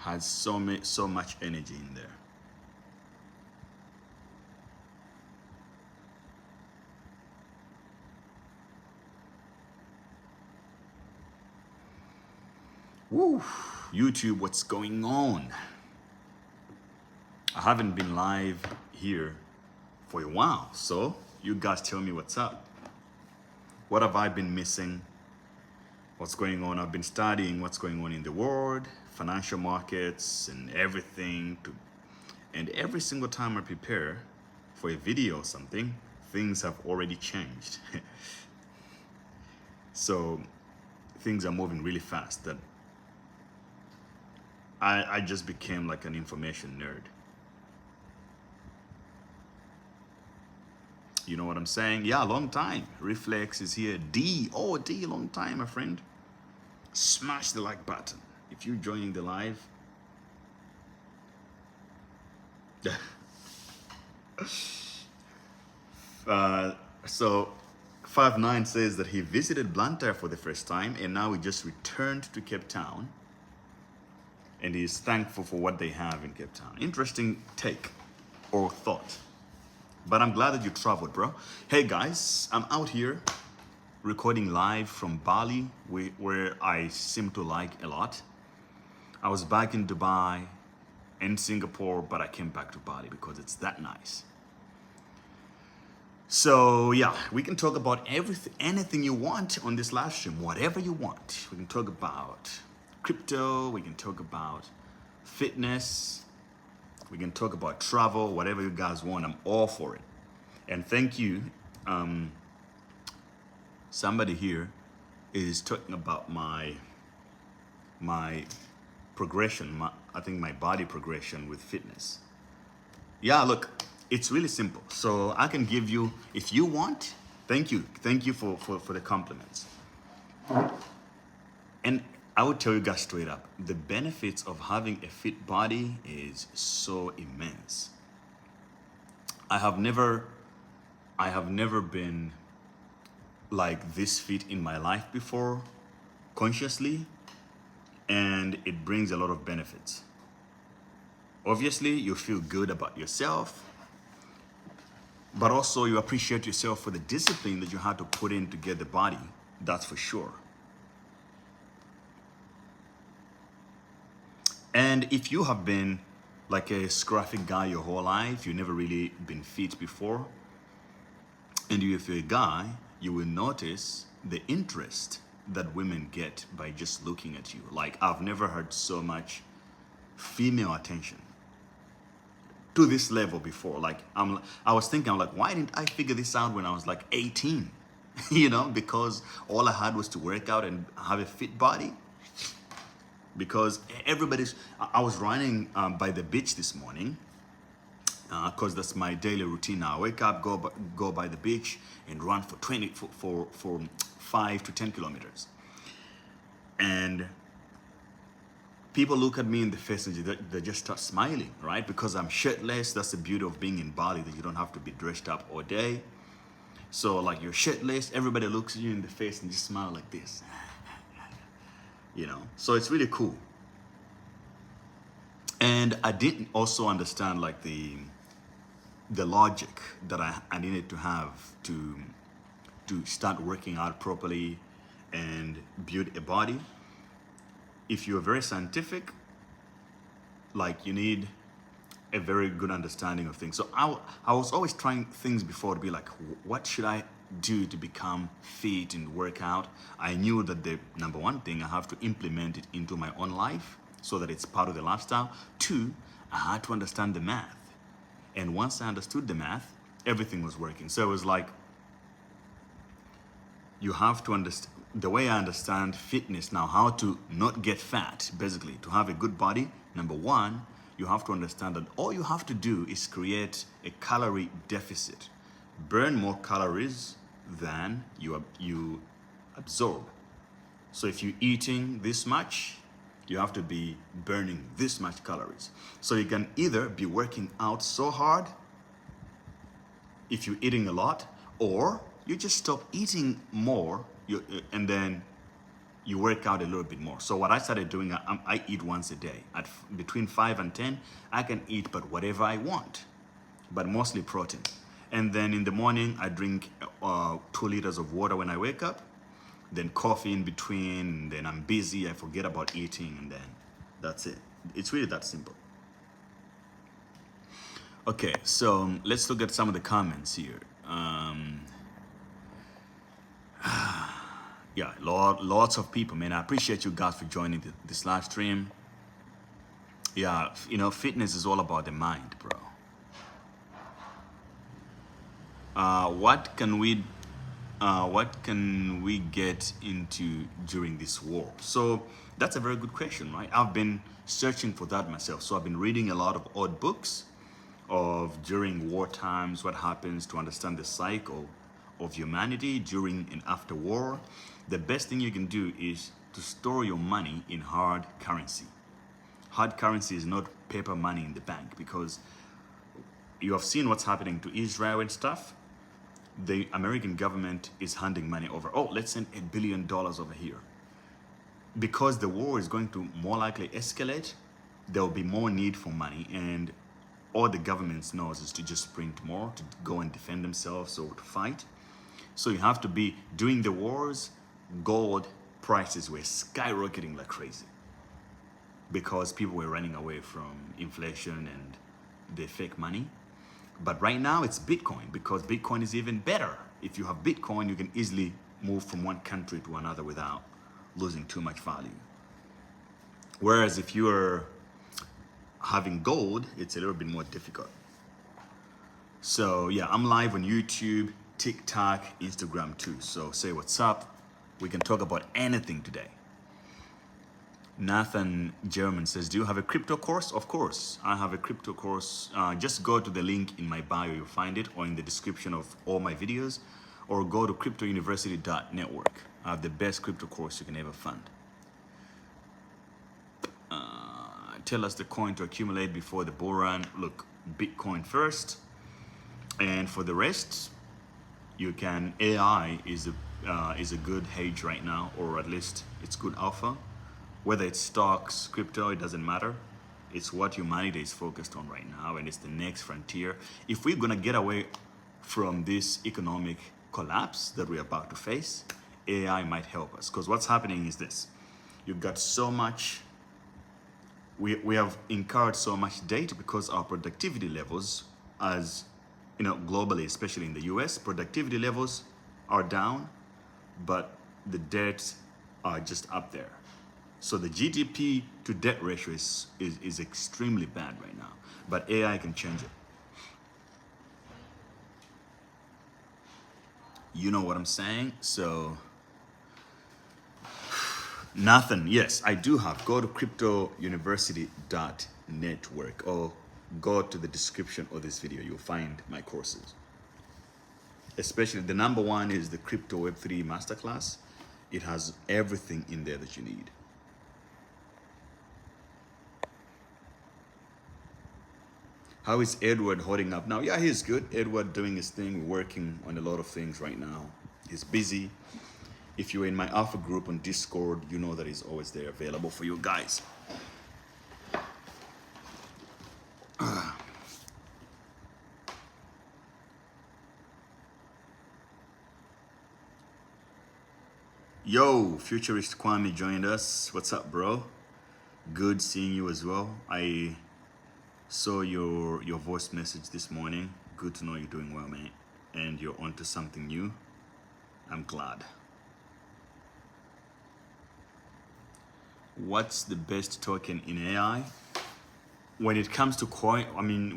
has so much energy in there. Woo! YouTube, what's going on? I haven't been live here for a while, so you guys tell me what's up. What have I been missing? What's going on? I've been studying what's going on in the world, financial markets, and everything. And every single time I prepare for a video or something, things have already changed. So things are moving really fast that I just became like an information nerd. You know what I'm saying? Yeah, long time. Reflex is here. D, oh D, long time, my friend. Smash the like button if you're joining the live. So 59 says that he visited Blantyre for the first time and now he just returned to Cape Town and he's thankful for what they have in Cape Town. Interesting take or thought. But I'm glad that you traveled, bro. Hey guys, I'm out here recording live from Bali, where I seem to like a lot. I was back in Dubai and Singapore, but I came back to Bali because it's that nice. So yeah, we can talk about everything, anything you want on this live stream, whatever you want. We can talk about crypto, we can talk about fitness, we can talk about travel, whatever you guys want, I'm all for it. And thank you. Somebody here is talking about my progression, I think my body progression with fitness. Yeah, look, it's really simple. So I can give you, if you want, thank you for the compliments. And I would tell you guys straight up, the benefits of having a fit body is so immense. I have never been like this fit in my life before, consciously, and it brings a lot of benefits. Obviously, you feel good about yourself, but also you appreciate yourself for the discipline that you had to put in to get the body, that's for sure. And if you have been like a scruffy guy your whole life, you've never really been fit before, and if you're a guy, you will notice the interest that women get by just looking at you. Like, I've never had so much female attention to this level before. Like, I was thinking, I'm like, why didn't I figure this out when I was like 18? You know, because all I had was to work out and have a fit body. Because I was running by the beach this morning, because that's my daily routine now. I wake up, go by the beach and run for 5 to 10 kilometers. And people look at me in the face and they just start smiling, right? Because I'm shirtless. That's the beauty of being in Bali, that you don't have to be dressed up all day. So like, you're shirtless, everybody looks at you in the face and just smile like this. You know, so it's really cool. And I didn't also understand like the logic that I needed to have to start working out properly and build a body. If you're very scientific, like, you need a very good understanding of things. So I was always trying things before to be like, what should I do to become fit and work out? I knew that the number one thing, I have to implement it into my own life so that it's part of the lifestyle. 2, I had to understand the math. And once I understood the math, everything was working. So it was like, you have to understand, the way I understand fitness now, how to not get fat, basically, to have a good body. Number 1, you have to understand that all you have to do is create a calorie deficit. Burn more calories than you absorb. So if you're eating this much, you have to be burning this much calories. So you can either be working out so hard if you're eating a lot, or you just stop eating more and then you work out a little bit more. So what I started doing, I eat once a day. At between 5 and 10, I can eat but whatever I want, but mostly protein. And then in the morning, I drink 2 liters of water when I wake up, then coffee in between, then I'm busy, I forget about eating, and then that's it. It's really that simple. Okay, so let's look at some of the comments here. Yeah, lots of people, man. I appreciate you guys for joining this live stream. Yeah, you know, fitness is all about the mind, bro. What can we get into during this war? So that's a very good question, right? I've been searching for that myself. So I've been reading a lot of odd books of during war times, what happens, to understand the cycle of humanity during and after war. The best thing you can do is to store your money in hard currency. Hard currency is not paper money in the bank, because you have seen what's happening to Israel and stuff. The American government is handing money over. Oh, let's send $1 billion over here. Because the war is going to more likely escalate, there will be more need for money, and all the government knows is to just print more to go and defend themselves or to fight. So you have to be, during the wars, gold prices were skyrocketing like crazy because people were running away from inflation and the fake money. But right now it's Bitcoin, because Bitcoin is even better. If you have Bitcoin, you can easily move from one country to another without losing too much value. Whereas if you are having gold, it's a little bit more difficult. So yeah, I'm live on YouTube, TikTok, Instagram too. So say what's up. We can talk about anything today. Nathan German says, do you have a crypto course? Of course, I have a crypto course. Just go to the link in my bio, you'll find it, or in the description of all my videos, or go to cryptouniversity.network. I have the best crypto course you can ever fund. Tell us the coin to accumulate before the bull run. Look, Bitcoin first, and for the rest, you can. AI is a good hedge right now, or at least it's good alpha. Whether it's stocks, crypto, it doesn't matter. It's what humanity is focused on right now, and it's the next frontier. If we're gonna get away from this economic collapse that we're about to face, AI might help us. Because what's happening is this: you've got so much. We have incurred so much debt because our productivity levels, as you know, globally, especially in the US, productivity levels are down, but the debts are just up there. So the GDP to debt ratio is extremely bad right now, but AI can change it. You know what I'm saying? So Nathan, yes, I do have. Go to cryptouniversity.network or go to the description of this video. You'll find my courses. Especially the number one is the Crypto Web3 Masterclass. It has everything in there that you need. How is Edward holding up now? Yeah, he's good. Edward doing his thing, working on a lot of things right now. He's busy. If you're in my alpha group on Discord, you know that he's always there available for you guys. Yo, Futurist Kwame joined us. What's up, bro? Good seeing you as well. I saw your voice message this morning. Good to know you're doing well, man. And you're onto something new. I'm glad. What's the best token in AI? When it comes to coin, I mean,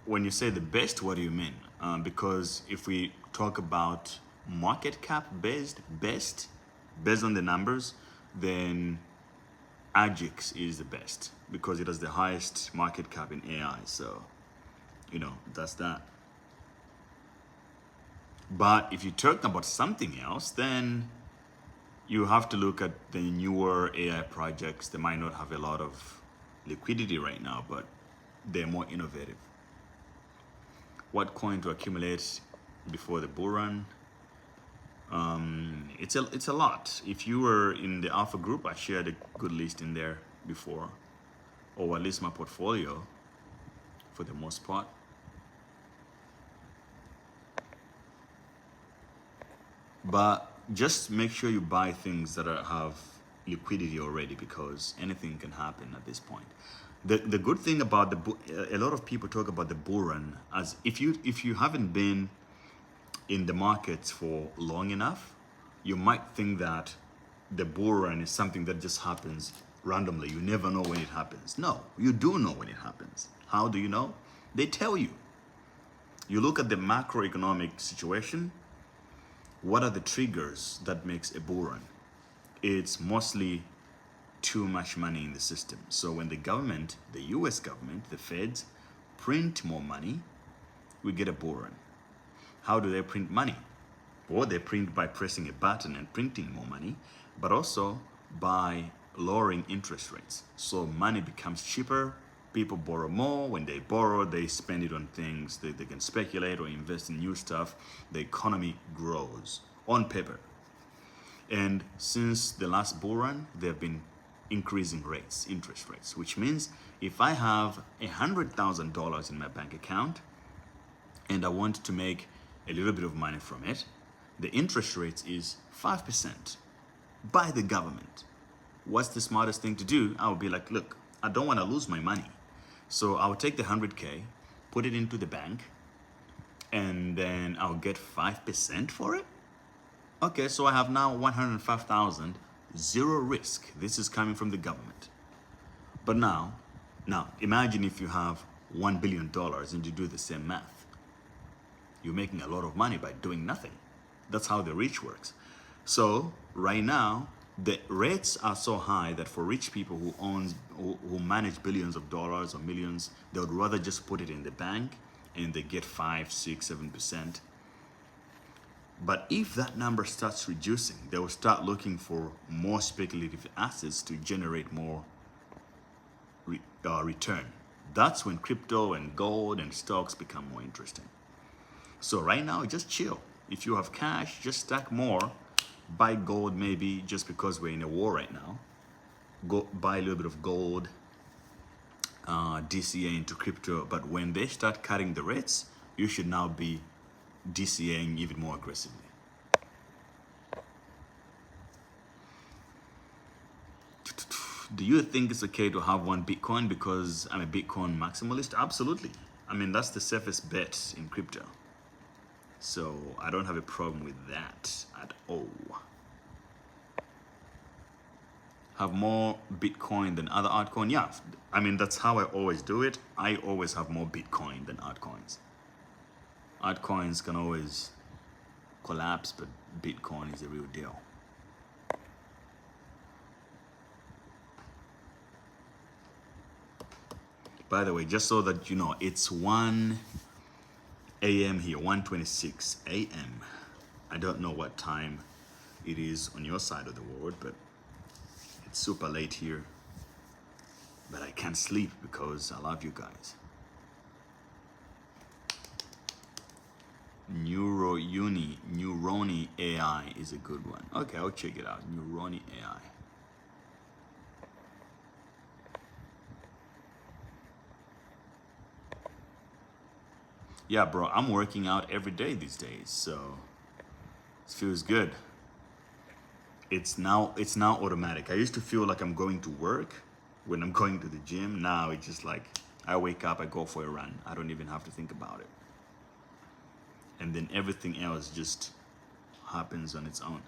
when you say the best, what do you mean? Because if we talk about market cap based on the numbers, then Agix is the best because it has the highest market cap in AI. So, you know, that's that. But if you're talking about something else, then you have to look at the newer AI projects. They might not have a lot of liquidity right now, but they're more innovative. What coin to accumulate before the bull run? It's a lot. If you were in the alpha group, I shared a good list in there before, or at least my portfolio for the most part. But just make sure you buy things that have liquidity already, because anything can happen at this point. The good thing about a lot of people talk about the bull run as if you haven't been in the markets for long enough, you might think that the bull run is something that just happens randomly. You never know when it happens. No, you do know when it happens. How do you know? They tell you. You look at the macroeconomic situation. What are the triggers that makes a bull run? It's mostly too much money in the system. So when the government, the US government, the feds, print more money, we get a bull run. How do they print money? Well, they print by pressing a button and printing more money, but also by lowering interest rates. So money becomes cheaper, people borrow more. When they borrow, they spend it on things they can speculate or invest in new stuff. The economy grows on paper. And since the last bull run, they've been increasing rates, interest rates, which means if I have $100,000 in my bank account and I want to make a little bit of money from it, the interest rate is 5% by the government. What's the smartest thing to do? I would be like, look, I don't want to lose my money. So I'll take the 100K, put it into the bank, and then I'll get 5% for it. Okay, so I have now 105,000, zero risk. This is coming from the government. But now imagine if you have $1 billion and you do the same math. You're making a lot of money by doing nothing. That's how the rich works. So right now, the rates are so high that for rich people who manage billions of dollars or millions, they would rather just put it in the bank and they get 5, 6, 7%. But if that number starts reducing, they will start looking for more speculative assets to generate more return. That's when crypto and gold and stocks become more interesting. So right now, just chill. If you have cash, just stack more. Buy gold maybe just because we're in a war right now. Go buy a little bit of gold, DCA into crypto. But when they start cutting the rates, you should now be DCAing even more aggressively. Do you think it's okay to have one Bitcoin because I'm a Bitcoin maximalist? Absolutely. I mean, that's the safest bet in crypto. So I don't have a problem with that at all. Have more Bitcoin than other altcoins? Yeah, I mean, that's how I always do it. I always have more Bitcoin than altcoins. Altcoins can always collapse, but Bitcoin is a real deal. By the way, just so that you know, it's 1 a.m. here, 1:26 a.m. I don't know what time it is on your side of the world, but it's super late here. But I can't sleep because I love you guys. Neuroni AI is a good one. Okay, I'll check it out. Neuroni AI. Yeah, bro, I'm working out every day these days, so it feels good. It's now automatic. I used to feel like I'm going to work when I'm going to the gym. Now it's just like I wake up, I go for a run. I don't even have to think about it. And then everything else just happens on its own.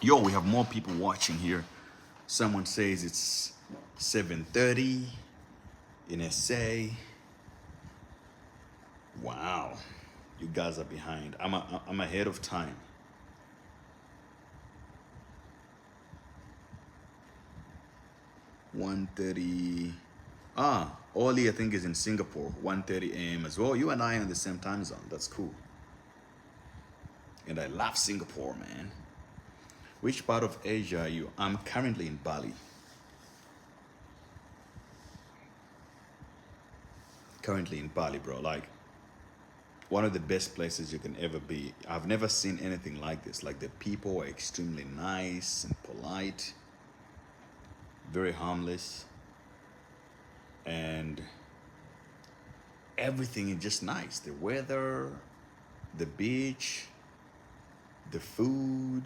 Yo, we have more people watching here. Someone says it's 7:30 in SA. Wow, you guys are behind. I'm ahead of time. (1:30). Oli, I think, is in Singapore. 1:30 a.m. as well. You and I are in the same time zone. That's cool. And I love Singapore, man. Which part of Asia are you? I'm currently in Bali. currently in Bali, bro. Like, one of the best places you can ever be. I've never seen anything like this. Like, the people are extremely nice and polite, very harmless, and everything is just nice. The weather, the beach, the food,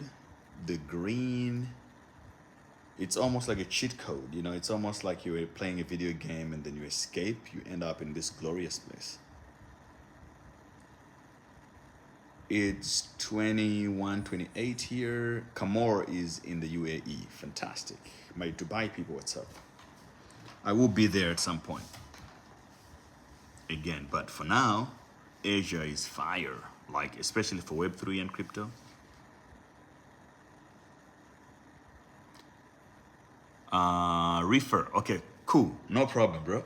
the green. It's almost like a cheat code, you know? It's almost like you're playing a video game and then you escape, you end up in this glorious place. It's 21, 28 here. Kamor is in the UAE. Fantastic. My Dubai people, what's up? I will be there at some point. Again, but for now, Asia is fire. Like, especially for Web3 and crypto. Refer. Okay, cool. No problem, bro.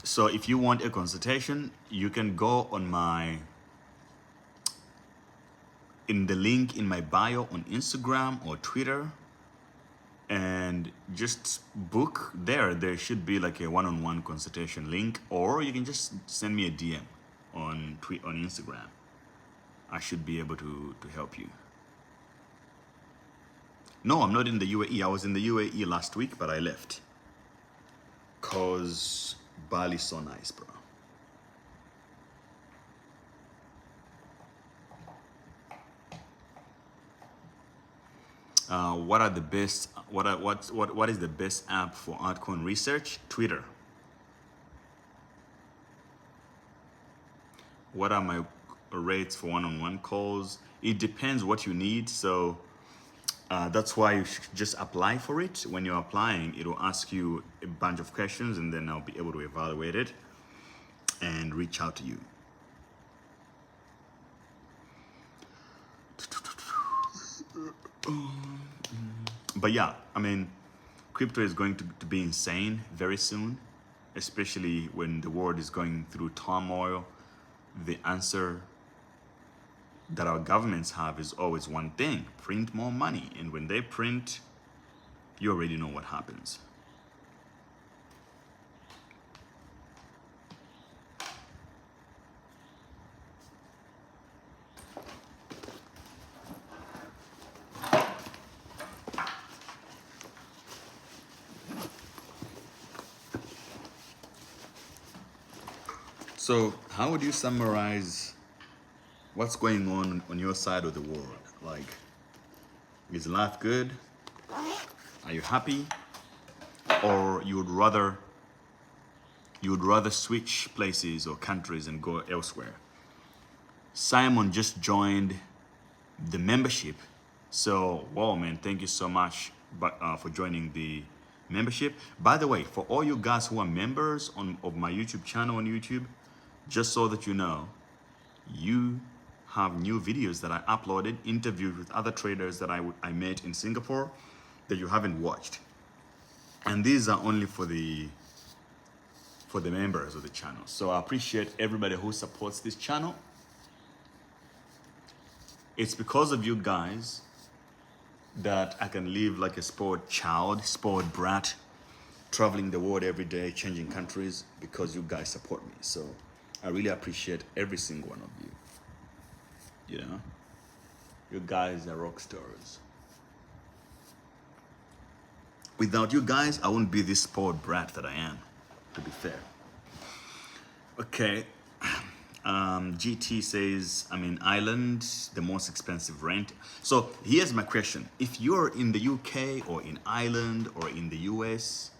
So if you want a consultation, you can go on in the link in my bio on Instagram or Twitter and just book there. There should be like a one-on-one consultation link, or you can just send me a DM on Instagram. I should be able to help you. No, I'm not in the UAE. I was in the UAE last week, but I left. Cause Bali's so nice, bro. What are the best? What is the best app for altcoin research? Twitter. What are my rates for one-on-one calls? It depends what you need. So that's why you should just apply for it. When you're applying, it will ask you a bunch of questions, and then I'll be able to evaluate it and reach out to you. But yeah, I mean, crypto is going to be insane very soon, especially when the world is going through turmoil. The answer that our governments have is always one thing: print more money. And when they print, you already know what happens. So how would you summarize what's going on your side of the world? Like, is life good? Are you happy? Or you would rather switch places or countries and go elsewhere? Simon just joined the membership. So, wow, man, thank you so much for joining the membership. By the way, for all you guys who are members of my YouTube channel on YouTube, just so that you know, you have new videos that I uploaded, interviewed with other traders that I met in Singapore that you haven't watched. And these are only for the members of the channel. So I appreciate everybody who supports this channel. It's because of you guys that I can live like a spoiled child, spoiled brat, traveling the world every day, changing countries, because you guys support me. So I really appreciate every single one of you. You know, you guys are rock stars. Without you guys, I wouldn't be this spoiled brat that I am, to be fair. Okay. GT says, I'm in Ireland, the most expensive rent. So here's my question. If you're in the UK or in Ireland or in the US,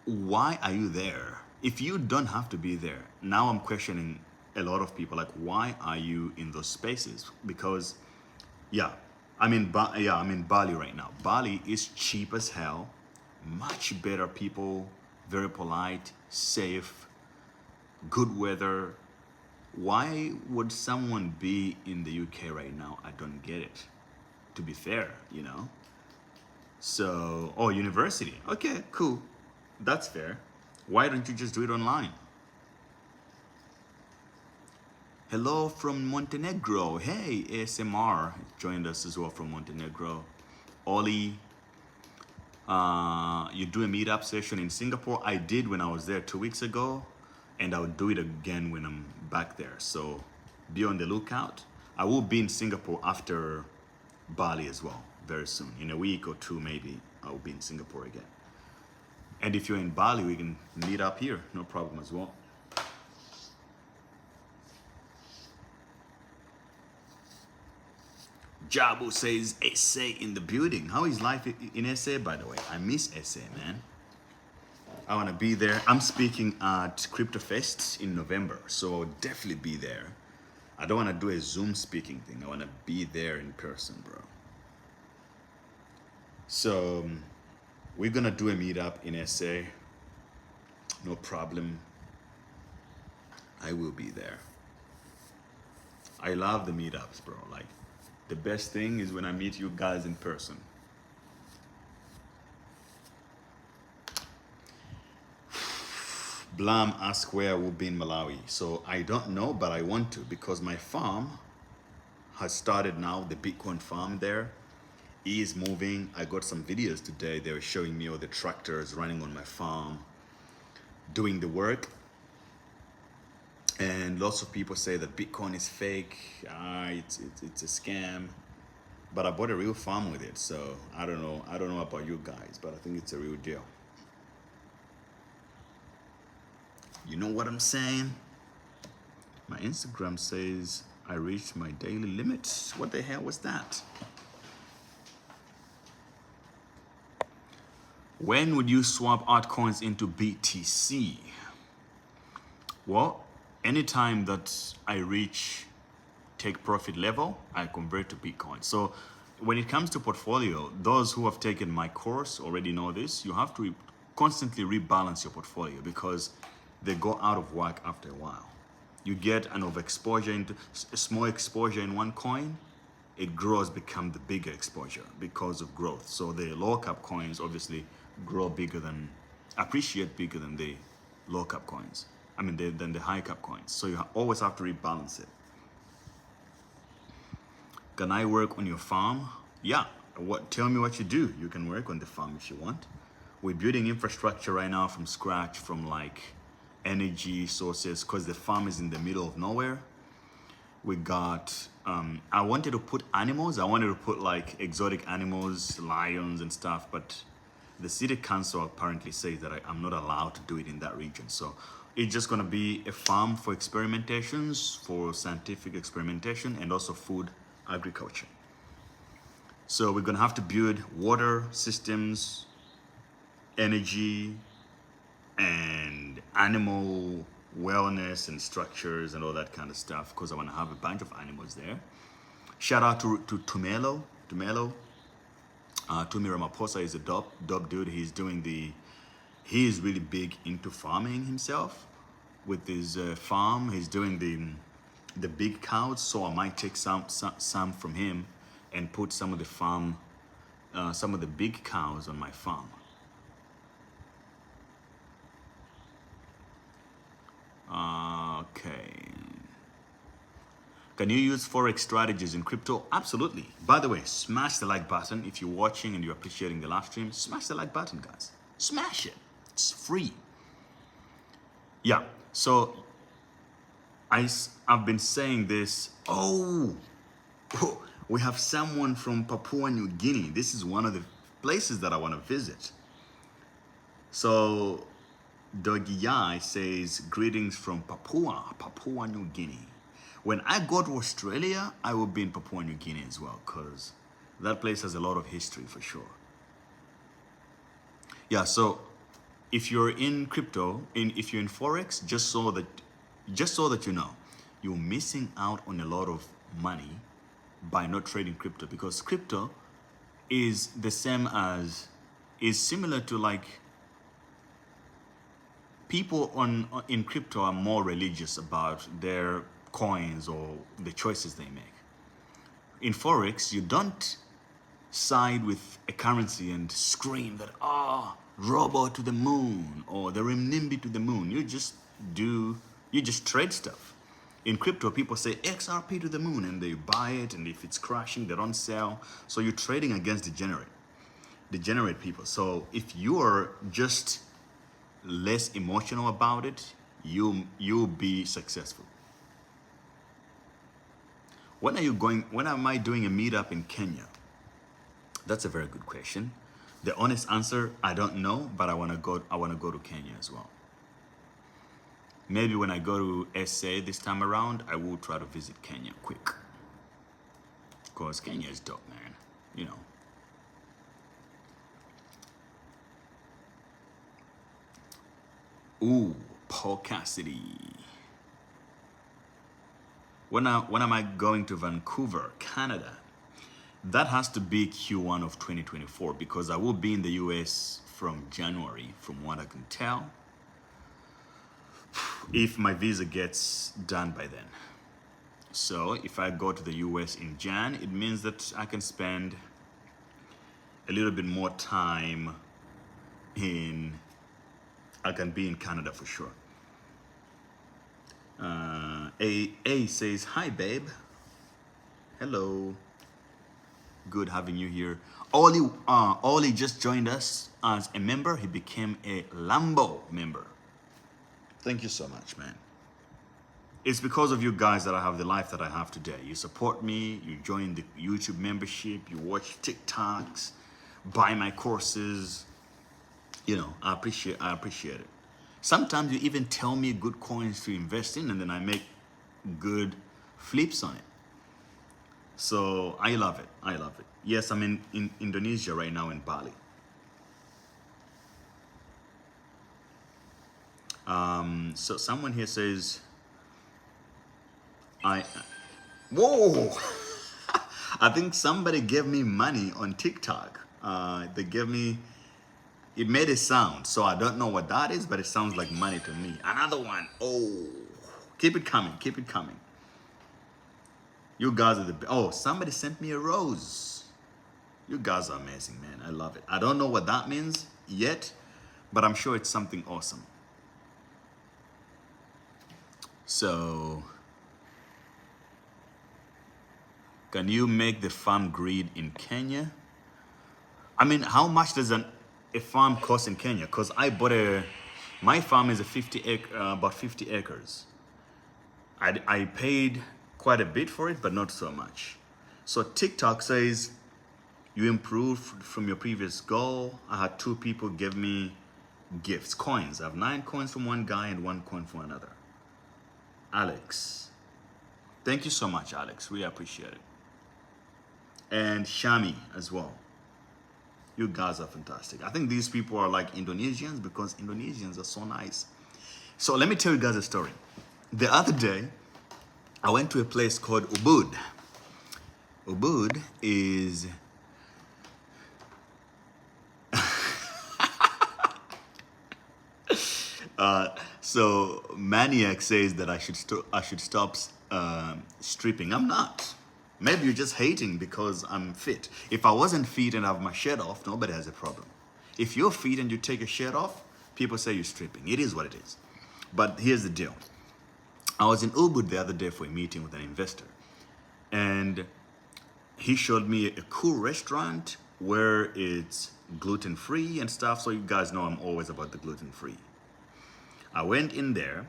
why are you there? If you don't have to be there, now I'm questioning a lot of people, like, why are you in those spaces? Because, yeah, I'm in Bali right now. Bali is cheap as hell, much better people, very polite, safe, good weather. Why would someone be in the UK right now? I don't get it, to be fair, you know? So, oh, university. Okay, cool. That's fair. Why don't you just do it online? Hello from Montenegro. Hey, ASMR joined us as well from Montenegro. Ollie. You do a meetup session in Singapore. I did when I was there 2 weeks ago, and I'll do it again when I'm back there. So be on the lookout. I will be in Singapore after Bali as well, very soon. In a week or two, maybe, I'll be in Singapore again. And if you're in Bali, we can meet up here, no problem as well. Jabu says, SA in the building. How is life in SA, by the way? I miss SA, man. I want to be there. I'm speaking at Crypto Fest in November, so I'll definitely be there. I don't want to do a Zoom speaking thing. I want to be there in person, bro. So we're going to do a meetup in SA. No problem. I will be there. I love the meetups, bro. Like, the best thing is when I meet you guys in person. Blam asks where I will be in Malawi. So I don't know, but I want to, because my farm has started now, the Bitcoin farm there. He is moving. I got some videos today. They were showing me all the tractors running on my farm, doing the work. And lots of people say that Bitcoin is fake. It's a scam. But I bought a real farm with it, so I don't know. I don't know about you guys, but I think it's a real deal. You know what I'm saying? My Instagram says I reached my daily limit. What the hell was that? When would you swap altcoins into BTC? Well, anytime that I reach take profit level, I convert to Bitcoin. So when it comes to portfolio, those who have taken my course already know this. You have to constantly rebalance your portfolio because they go out of whack after a while. You get an overexposure into a small exposure in one coin, it grows, become the bigger exposure because of growth. So the low cap coins obviously grow bigger than, appreciate bigger than the low cap coins. I mean, than the high cap coins. So you always have to rebalance it. Can I work on your farm? Yeah. Tell me what you do. You can work on the farm if you want. We're building infrastructure right now from scratch, from like energy sources, because the farm is in the middle of nowhere. We got, I wanted to put animals. I wanted to put like exotic animals, lions and stuff, but the city council apparently says that I'm not allowed to do it in that region. So it's just gonna be a farm for experimentations, for scientific experimentation, and also food agriculture. So we're gonna have to build water systems, energy, and animal wellness and structures and all that kind of stuff, because I want to have a bunch of animals there. Shout out to Tumelo. Tumi Ramaphosa is a dope dude. He is really big into farming himself. With his farm, he's doing the big cows. So I might take some from him and put some of the farm, some of the big cows on my farm. Okay. Can you use Forex strategies in crypto? Absolutely. By the way, smash the like button. If you're watching and you're appreciating the live stream, smash the like button, guys. Smash it. It's free. Yeah. So I've been saying this. Oh, we have someone from Papua New Guinea. This is one of the places that I want to visit. So Doggy Yai says, greetings from Papua New Guinea. When I go to Australia, I will be in Papua New Guinea as well, because that place has a lot of history for sure. Yeah, so if you're in crypto, if you're in Forex, just so that you know, you're missing out on a lot of money by not trading crypto, because crypto is similar to like, people in crypto are more religious about their coins or the choices they make. In Forex, you don't side with a currency and scream that, Robo to the moon or the renminbi to the moon. You just trade stuff. In crypto, people say XRP to the moon and they buy it, and if it's crashing, they don't sell. So you're trading against the degenerate. degenerate people. So if you are just less emotional about it, you'll be successful. When are you going? When am I doing a meetup in Kenya? That's a very good question. The honest answer, I don't know, but I want to go. I want to go to Kenya as well. Maybe when I go to SA this time around, I will try to visit Kenya quick. Because Kenya is dope, man. You know. Ooh, Paul Cassidy. When am I going to Vancouver, Canada? That has to be Q1 of 2024 because I will be in the US from January, from what I can tell. If my visa gets done by then. So if I go to the US in Jan, it means that I can spend a little bit more time I can be in Canada for sure. A says, hi babe. Hello. Good having you here. Oli just joined us as a member. He became a Lambo member. Thank you so much, man. It's because of you guys that I have the life that I have today. You support me, you join the YouTube membership, you watch TikToks, buy my courses. You know, I appreciate it. Sometimes you even tell me good coins to invest in and then I make good flips on it. So I love it. I love it. Yes, I'm in Indonesia right now in Bali. So someone here says, whoa! I think somebody gave me money on TikTok. They gave me, it made a sound. So I don't know what that is, but it sounds like money to me. Another one. Oh, keep it coming. Keep it coming. You guys are somebody sent me a rose. You guys are amazing, man. I love it. I don't know what that means yet, but I'm sure it's something awesome. So, can you make the farm grid in Kenya? I mean, how much does a farm cost in Kenya? Because I bought my farm is about 50 acres. I paid quite a bit for it, but not so much. So TikTok says, you improved from your previous goal. I had 2 people give me gifts, coins. I have 9 coins from one guy and 1 coin from another. Alex. Thank you so much, Alex. Really appreciate it. And Shami as well. You guys are fantastic. I think these people are like Indonesians because Indonesians are so nice. So let me tell you guys a story. The other day, I went to a place called Ubud. Ubud is so Maniac says that I should stop stripping. I'm not. Maybe you're just hating because I'm fit. If I wasn't fit and I have my shirt off, nobody has a problem. If you're fit and you take your shirt off, people say you're stripping. It is what it is. But here's the deal. I was in Ubud the other day for a meeting with an investor. And he showed me a cool restaurant where it's gluten-free and stuff. So you guys know I'm always about the gluten-free. I went in there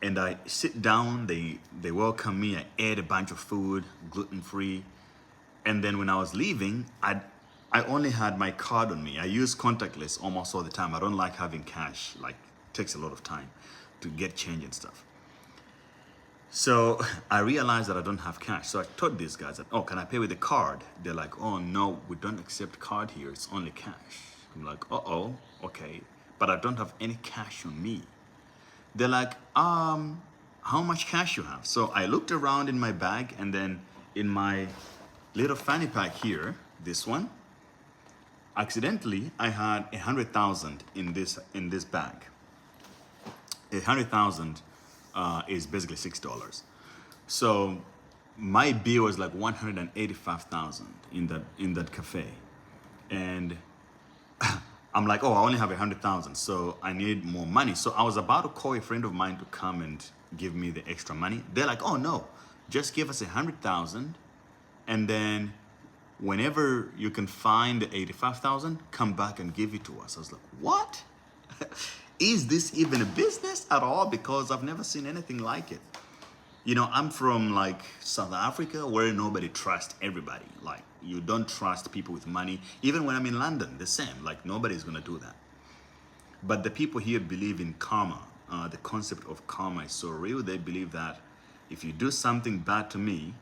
and I sit down, they welcome me, I ate a bunch of food, gluten-free. And then when I was leaving, I only had my card on me. I use contactless almost all the time. I don't like having cash, like it takes a lot of time to get change and stuff. So I realized that I don't have cash. So I told these guys that, can I pay with a card? They're like, oh no, we don't accept card here, it's only cash. I'm like, okay. But I don't have any cash on me. They're like, how much cash you have? So I looked around in my bag and then in my little fanny pack here, this one, accidentally I had 100,000 in this bag. 100,000 is basically $6. So my bill was like 185,000 in that cafe. And I'm like, I only have 100,000, so I need more money. So I was about to call a friend of mine to come and give me the extra money. They're like, oh no, just give us 100,000 and then whenever you can find the 85,000, come back and give it to us. I was like, what? Is this even a business at all? Because I've never seen anything like it. You know, I'm from like South Africa where nobody trusts everybody. Like, you don't trust people with money. Even when I'm in London, the same. Like, nobody's gonna do that. But the people here believe in karma. The concept of karma is so real. They believe that if you do something bad to me,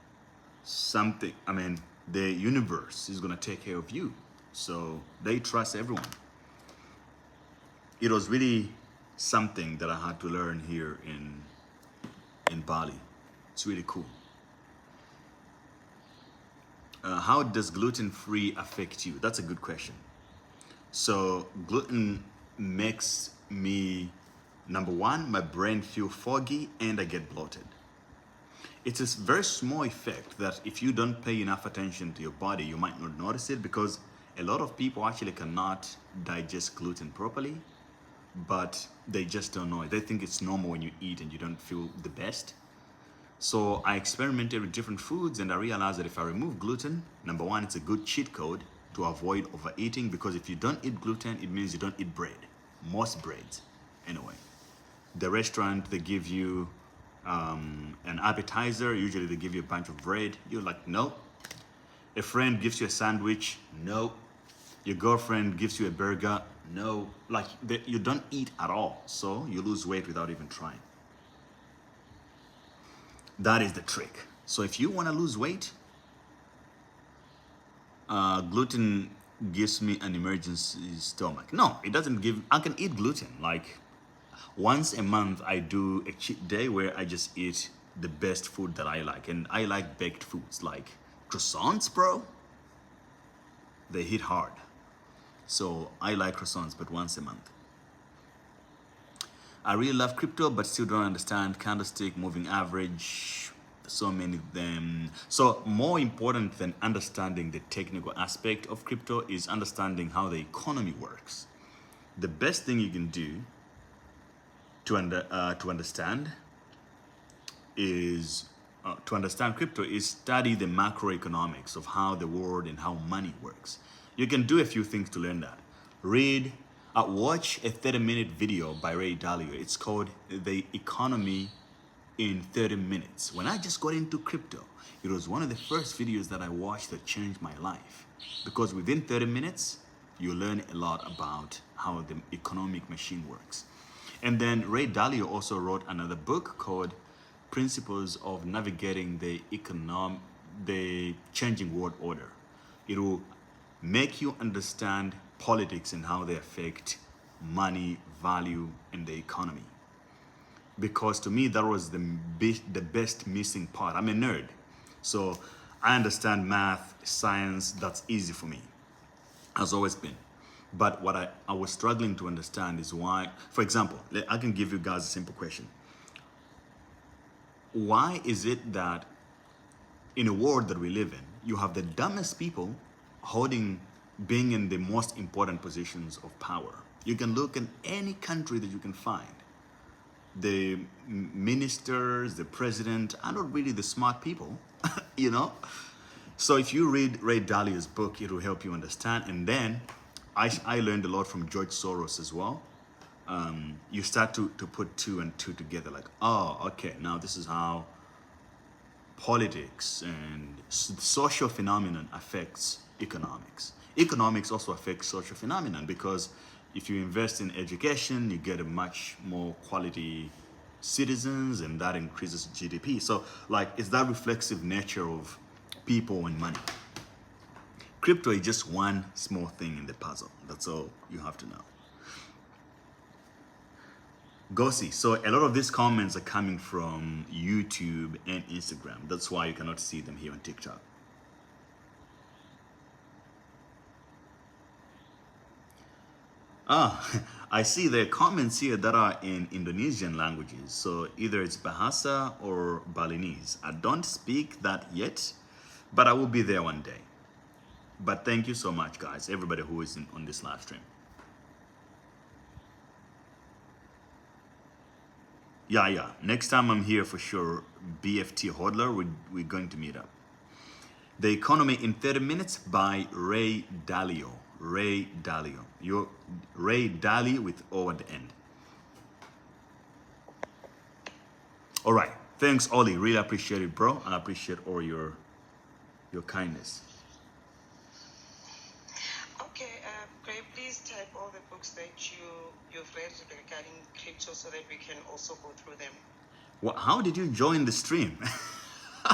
the universe is gonna take care of you. So they trust everyone. It was really something that I had to learn here in Bali. It's really cool. How does gluten-free affect you? That's a good question. So gluten makes me, number one, my brain feel foggy and I get bloated. It's a very small effect that if you don't pay enough attention to your body, you might not notice it, because a lot of people actually cannot digest gluten properly, but they just don't know it. They think it's normal when you eat and you don't feel the best. So I experimented with different foods and I realized that if I remove gluten, number one, it's a good cheat code to avoid overeating, because if you don't eat gluten, it means you don't eat bread. Most breads, anyway. The restaurant, they give you an appetizer. Usually they give you a bunch of bread. You're like, no. A friend gives you a sandwich. No. Your girlfriend gives you a burger. No. Like, you don't eat at all. So you lose weight without even trying. That is the trick. So if you want to lose weight, gluten gives me an emergency stomach. No, it doesn't give. I can eat gluten. Like, once a month, I do a cheat day where I just eat the best food that I like. And I like baked foods like croissants, bro. They hit hard. So I like croissants, but once a month. I really love crypto, but still don't understand candlestick, moving average, so many of them. So more important than understanding the technical aspect of crypto is understanding how the economy works. The best thing you can do to understand crypto is study the macroeconomics of how the world and how money works. You can do a few things to learn that. Watch a 30-minute video by Ray Dalio. It's called The Economy in 30 Minutes. When I just got into crypto, it was one of the first videos that I watched that changed my life. Because within 30 minutes, you learn a lot about how the economic machine works. And then Ray Dalio also wrote another book called Principles of Navigating the Changing World Order. It will make you understand politics and how they affect money, value, and the economy. Because to me, that was the best missing part. I'm a nerd, so I understand math, science. That's easy for me, has always been. But what I was struggling to understand is why, for example, I can give you guys a simple question. Why is it that in a world that we live in, you have the dumbest people being in the most important positions of power? You can look in any country that you can find. The ministers, the president are not really the smart people, you know? So if you read Ray Dalio's book, it will help you understand. And then I learned a lot from George Soros as well. You start to put two and two together, like, oh, okay, now this is how politics and social phenomenon affects economics. Economics also affects social phenomenon, because if you invest in education, you get a much more quality citizens, and that increases GDP. So, like, it's that reflexive nature of people and money. Crypto is just one small thing in the puzzle. That's all you have to know. Go see. So a lot of these comments are coming from YouTube and Instagram. That's why you cannot see them here on TikTok. I see there are comments here that are in Indonesian languages. So either it's Bahasa or Balinese. I don't speak that yet, but I will be there one day. But thank you so much, guys, everybody who is on this live stream. Yeah. Next time I'm here for sure, BFT Hodler, we're going to meet up. The Economy in 30 Minutes by Ray Dalio. Ray Dalio. Ray Dalio with O at the end. All right. Thanks, Ollie. Really appreciate it, bro. I appreciate all your kindness. Okay, Gray, please type all the books that you've read regarding crypto so that we can also go through them. What, how did you join the stream?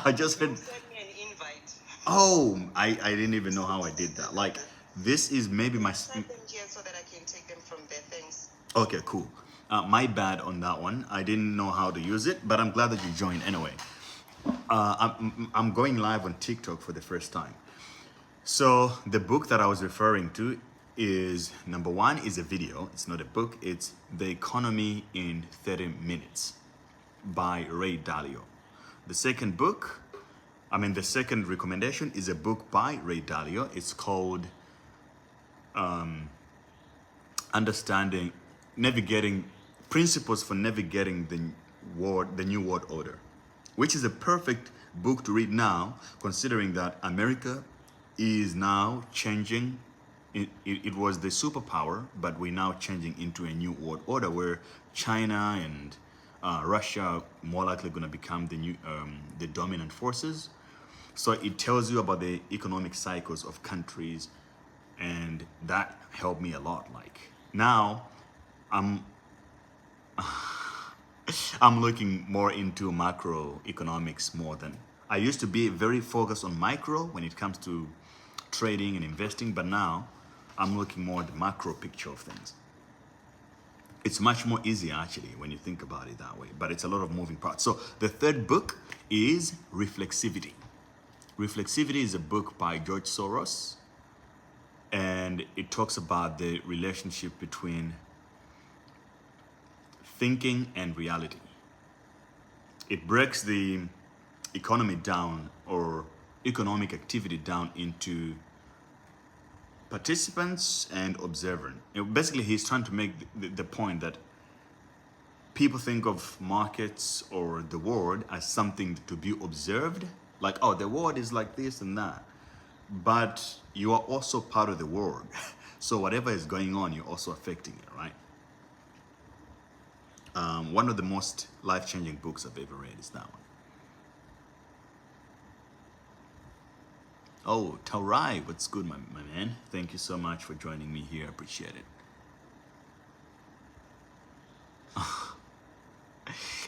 I just You heard. sent me an invite. Oh, I didn't even know how I did that. Like, this is maybe my. Type them here so that I can take them from there. Thanks. Okay, cool. My bad on that one. I didn't know how to use it, but I'm glad that you joined anyway. I'm going live on TikTok for the first time. So the book that I was referring to is, number one, is a video. It's not a book. It's The Economy in 30 Minutes by Ray Dalio. The second book, the second recommendation is a book by Ray Dalio. It's called Navigating Principles for Navigating the New World Order, which is a perfect book to read now, considering that America is now changing. It was the superpower, but we're now changing into a new world order where China and Russia are more likely going to become the dominant forces. So it tells you about the economic cycles of countries, and that helped me a lot. Like now, I'm looking more into macroeconomics more than I used to be. Very focused on micro when it comes to trading and investing, but now I'm looking more at the macro picture of things. It's much more easier actually when you think about it that way, but it's a lot of moving parts. So the third book is Reflexivity. Reflexivity is a book by George Soros, and it talks about the relationship between thinking and reality. It breaks the economy down, or economic activity down, into participants and observer. Basically, he's trying to make the point that people think of markets or the world as something to be observed, like, oh, the world is like this and that. But you are also part of the world. So whatever is going on, you're also affecting it, right? One of the most life-changing books I've ever read is that one. Oh, Taurai, what's good, my man? Thank you so much for joining me here. Appreciate it.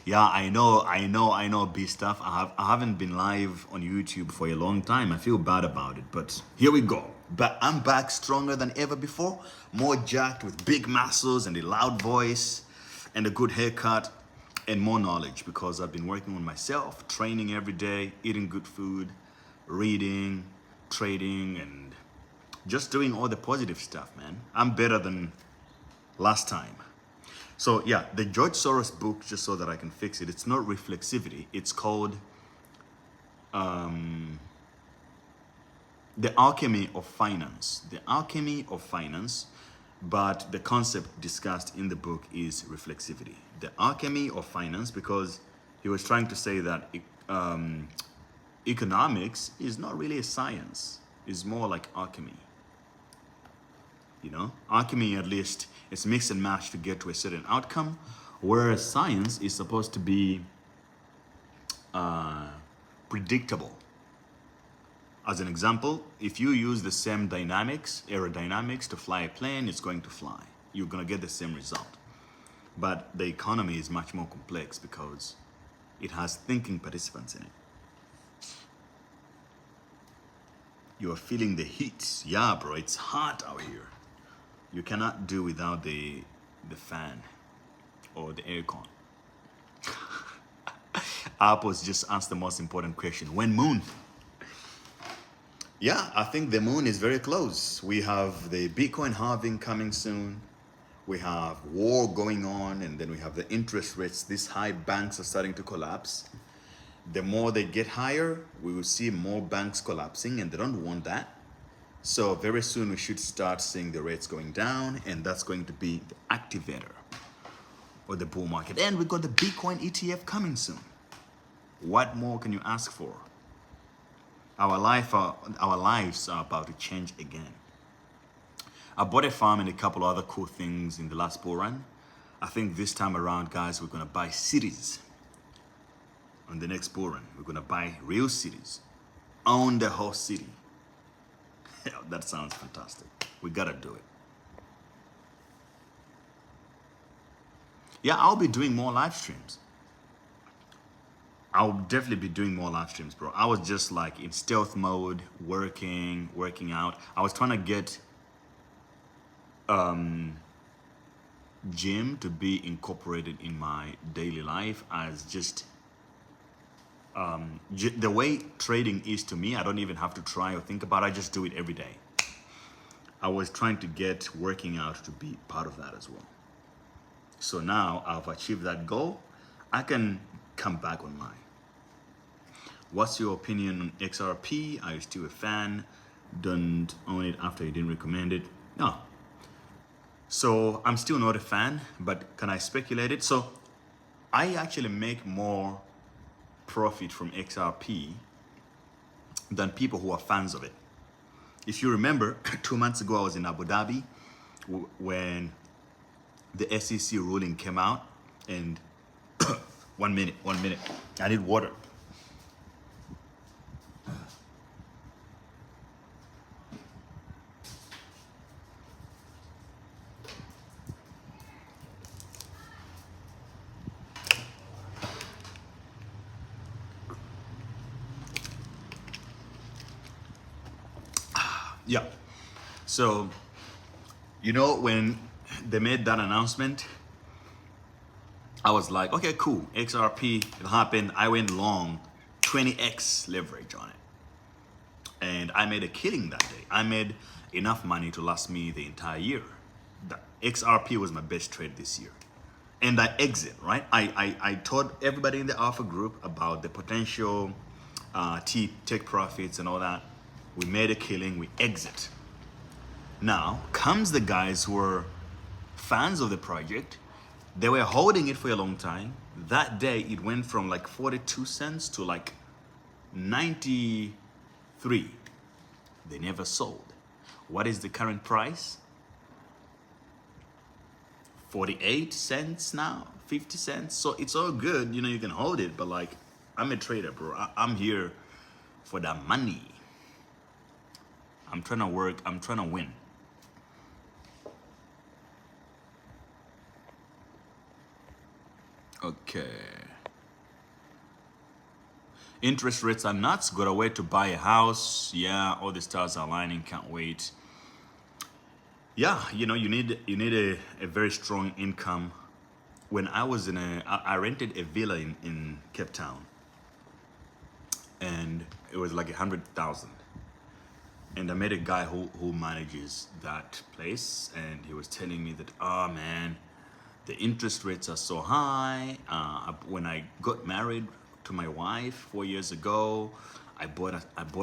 Yeah, I know, B stuff. I haven't been live on YouTube for a long time. I feel bad about it, but here we go. But I'm back stronger than ever before, more jacked, with big muscles and a loud voice and a good haircut and more knowledge, because I've been working on myself, training every day, eating good food, reading, trading, and just doing all the positive stuff, man. I'm better than last time. So yeah, the George Soros book, just so that I can fix it, it's not Reflexivity. It's called The Alchemy of Finance. The Alchemy of Finance, but the concept discussed in the book is Reflexivity. The Alchemy of Finance, because he was trying to say that economics is not really a science. It's more like alchemy. You know, alchemy, at least, it's mix and match to get to a certain outcome, whereas science is supposed to be predictable. As an example, if you use the same dynamics, aerodynamics, to fly a plane, it's going to fly. You're going to get the same result. But the economy is much more complex because it has thinking participants in it. You're feeling the heat. Yeah, bro, it's hot out here. You cannot do without the fan or the aircon. Apple's just asked the most important question. When moon? Yeah, I think the moon is very close. We have the Bitcoin halving coming soon. We have war going on, and then we have the interest rates. These high banks are starting to collapse. The more they get higher, we will see more banks collapsing, and they don't want that. So very soon we should start seeing the rates going down, and that's going to be the activator or the bull market. And we got the Bitcoin ETF coming soon. What more can you ask for? our lives are about to change again. I bought a farm and a couple other cool things in the last bull run. I think this time around, guys, we're gonna buy cities. On the next bull run, we're gonna buy real cities, own the whole city. That sounds fantastic. We gotta do it. Yeah, I'll be doing more live streams. I'll definitely be doing more live streams, bro. I was just like in stealth mode, working out. I was trying to get gym to be incorporated in my daily life as just the way trading is to me. I don't even have to try or think about it. I just do it every day. I was trying to get working out to be part of that as well. So now I've achieved that goal. I can come back online. What's your opinion on XRP? Are you still a fan? Don't own it after you didn't recommend it? No. So I'm still not a fan, but can I speculate it? So I actually make more profit from XRP than people who are fans of it. If you remember, 2 months ago I was in Abu Dhabi when the SEC ruling came out, and 1 minute, I need water. Yeah. So, you know, when they made that announcement, I was like, okay, cool. XRP, it happened. I went long, 20x leverage on it. And I made a killing that day. I made enough money to last me the entire year. The XRP was my best trade this year. And I exit, right? I told everybody in the alpha group about the potential take profits and all that. We made a killing, we exit. Now comes the guys who were fans of the project. They were holding it for a long time. That day it went from like 42 cents to like 93. They never sold. What is the current price? 48 cents now, 50 cents. So it's all good, you know, you can hold it, but like, I'm a trader, bro. I'm here for the money. I'm trying to work, I'm trying to win. Okay. Interest rates are nuts. Got a way to buy a house. Yeah, all the stars are aligning. Can't wait. Yeah, you know, you need a very strong income. When I was I rented a villa in Cape Town, and it was like 100,000. And I met a guy who manages that place, and he was telling me that, oh man, the interest rates are so high. When I got married to my wife 4 years ago, I bought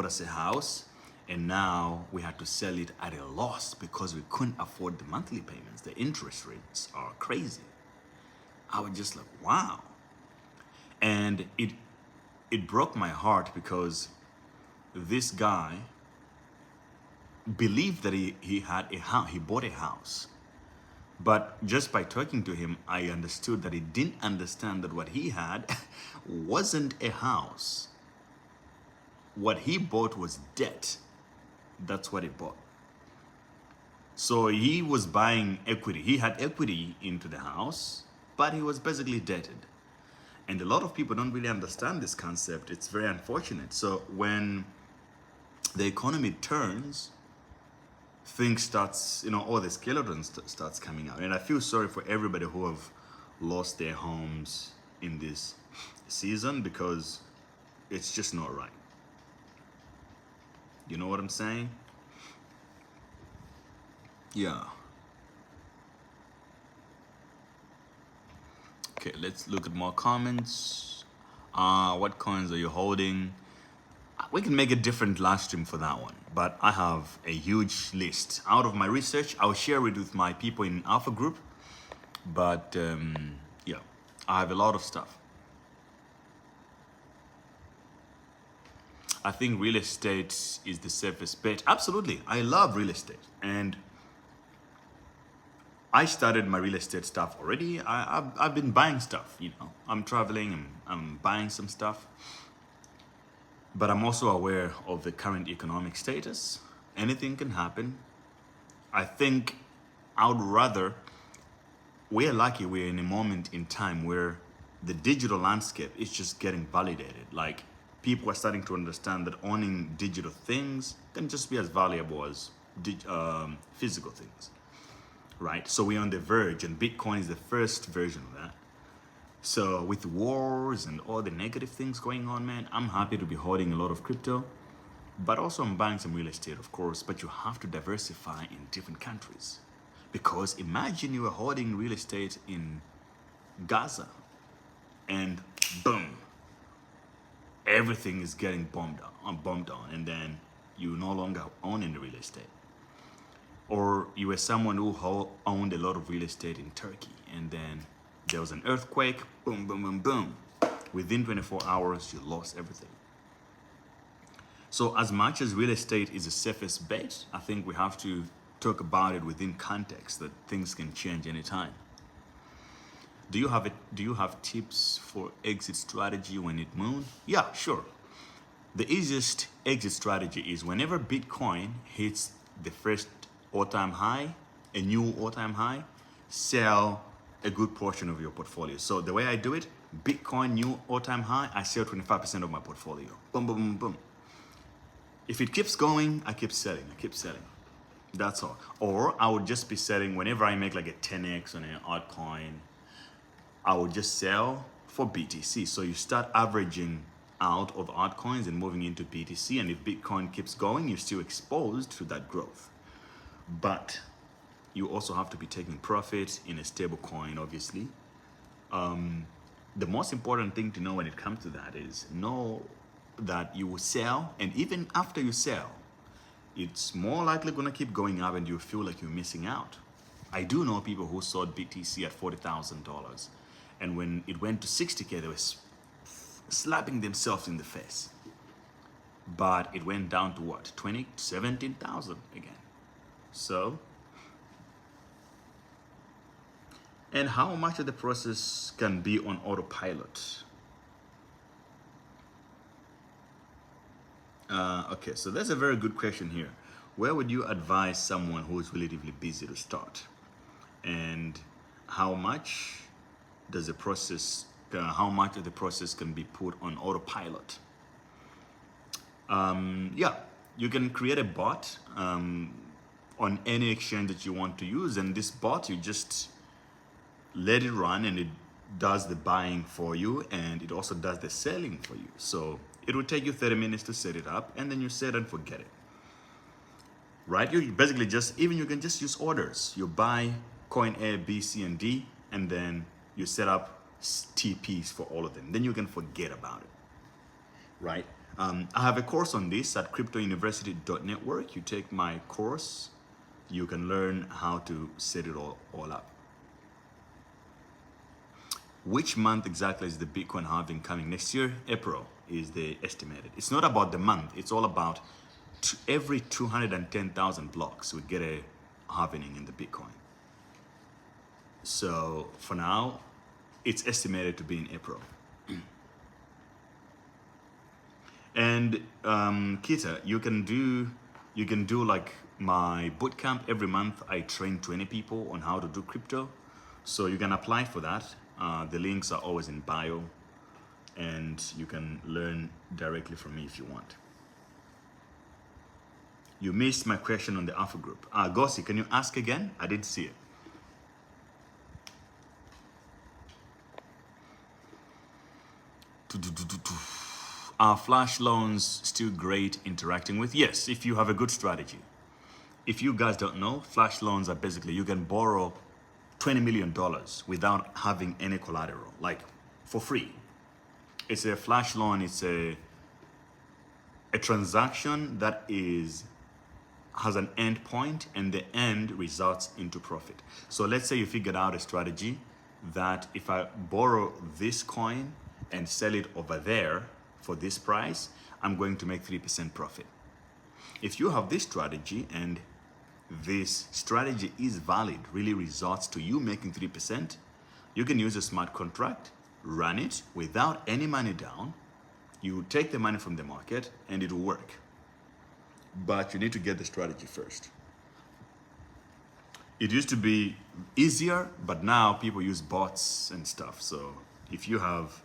us a house, and now we had to sell it at a loss because we couldn't afford the monthly payments. The interest rates are crazy. I was just like, wow. And it broke my heart because this guy believed that he had a house, he bought a house. But just by talking to him, I understood that he didn't understand that what he had wasn't a house. What he bought was debt. That's what he bought. So he was buying equity. He had equity into the house, but he was basically debted. And a lot of people don't really understand this concept. It's very unfortunate. So when the economy turns, things starts, you know, all the skeletons starts coming out. And I feel sorry for everybody who have lost their homes in this season because it's just not right. You know what I'm saying? Yeah. Okay, let's look at more comments. What coins are you holding? We can make a different live stream for that one, but I have a huge list. Out of my research, I'll share it with my people in Alpha Group, but yeah, I have a lot of stuff. I think real estate is the safest bet. Absolutely. I love real estate. And I started my real estate stuff already. I've been buying stuff, you know. I'm traveling and I'm buying some stuff. But I'm also aware of the current economic status. Anything can happen. I think I would rather, we're lucky we're in a moment in time where the digital landscape is just getting validated. Like people are starting to understand that owning digital things can just be as valuable as physical things, right? So we're on the verge, and Bitcoin is the first version of that. So with wars and all the negative things going on, man, I'm happy to be holding a lot of crypto, but also I'm buying some real estate, of course, but you have to diversify in different countries. Because imagine you are holding real estate in Gaza and boom, everything is getting bombed on, and then you no longer own any real estate. Or you were someone who owned a lot of real estate in Turkey, and then there was an earthquake, boom, boom, boom, boom. Within 24 hours, you lost everything. So as much as real estate is the safest bet, I think we have to talk about it within context that things can change anytime. Do you have tips for exit strategy when it moves? Yeah, sure. The easiest exit strategy is whenever Bitcoin hits the first all-time high, a new all-time high, sell a good portion of your portfolio. So the way I do it, Bitcoin new all-time high, I sell 25% of my portfolio. Boom, boom, boom, boom. If it keeps going, I keep selling. That's all. Or I would just be selling whenever I make like a 10x on an altcoin, I would just sell for BTC. So you start averaging out of altcoins and moving into BTC. And if Bitcoin keeps going, you're still exposed to that growth. But you also have to be taking profit in a stable coin, obviously. The most important thing to know when it comes to that is know that you will sell, and even after you sell, it's more likely going to keep going up and you feel like you're missing out. I do know people who sold BTC at $40,000, and when it went to 60K, they were slapping themselves in the face. But it went down to what? 20, 17,000 again. So, and how much of the process can be on autopilot? Okay, so that's a very good question here. Where would you advise someone who is relatively busy to start? And how much does the process, how much of the process can be put on autopilot? Yeah, you can create a bot on any exchange that you want to use, and this bot, you just let it run and it does the buying for you, and it also does the selling for you. So it will take you 30 minutes to set it up, and then you set and forget it. Right? You basically just, even you can just use orders. You buy coin A, B, C, and D, and then you set up TPs for all of them. Then you can forget about it. Right? I have a course on this at cryptouniversity.network. You take my course, you can learn how to set it all up. Which month exactly is the Bitcoin halving coming? Next year, April is the estimated. It's not about the month. It's all about every 210,000 blocks we get a halving in the Bitcoin. So for now, it's estimated to be in April. And Kita, you can do like my bootcamp every month. I train 20 people on how to do crypto. So you can apply for that. The links are always in bio, and you can learn directly from me if you want. You missed my question on the Alpha group. Gossi, can you ask again? I didn't see it. Are flash loans still great interacting with? Yes, if you have a good strategy. If you guys don't know, flash loans are basically, you can borrow $20 million without having any collateral, like for free. It's a flash loan. It's a transaction that has an end point, and the end results into profit. So let's say you figured out a strategy that if I borrow this coin and sell it over there for this price, I'm going to make 3% profit. If you have this strategy and this strategy is valid, really results to you making 3%, you can use a smart contract, run it without any money down. You take the money from the market and it will work. But you need to get the strategy first. It used to be easier, but now people use bots and stuff. So if you have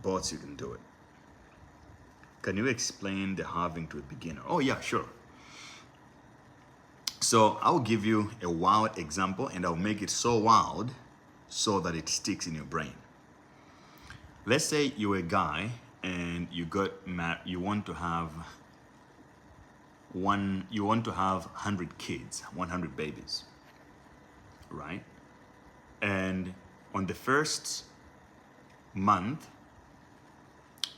bots, you can do it. Can you explain the halving to a beginner? Oh yeah, sure. So I'll give you a wild example and I'll make it so wild so that it sticks in your brain. Let's say you're a guy and you got married, you want to have 100 kids, 100 babies, right? And on the first month,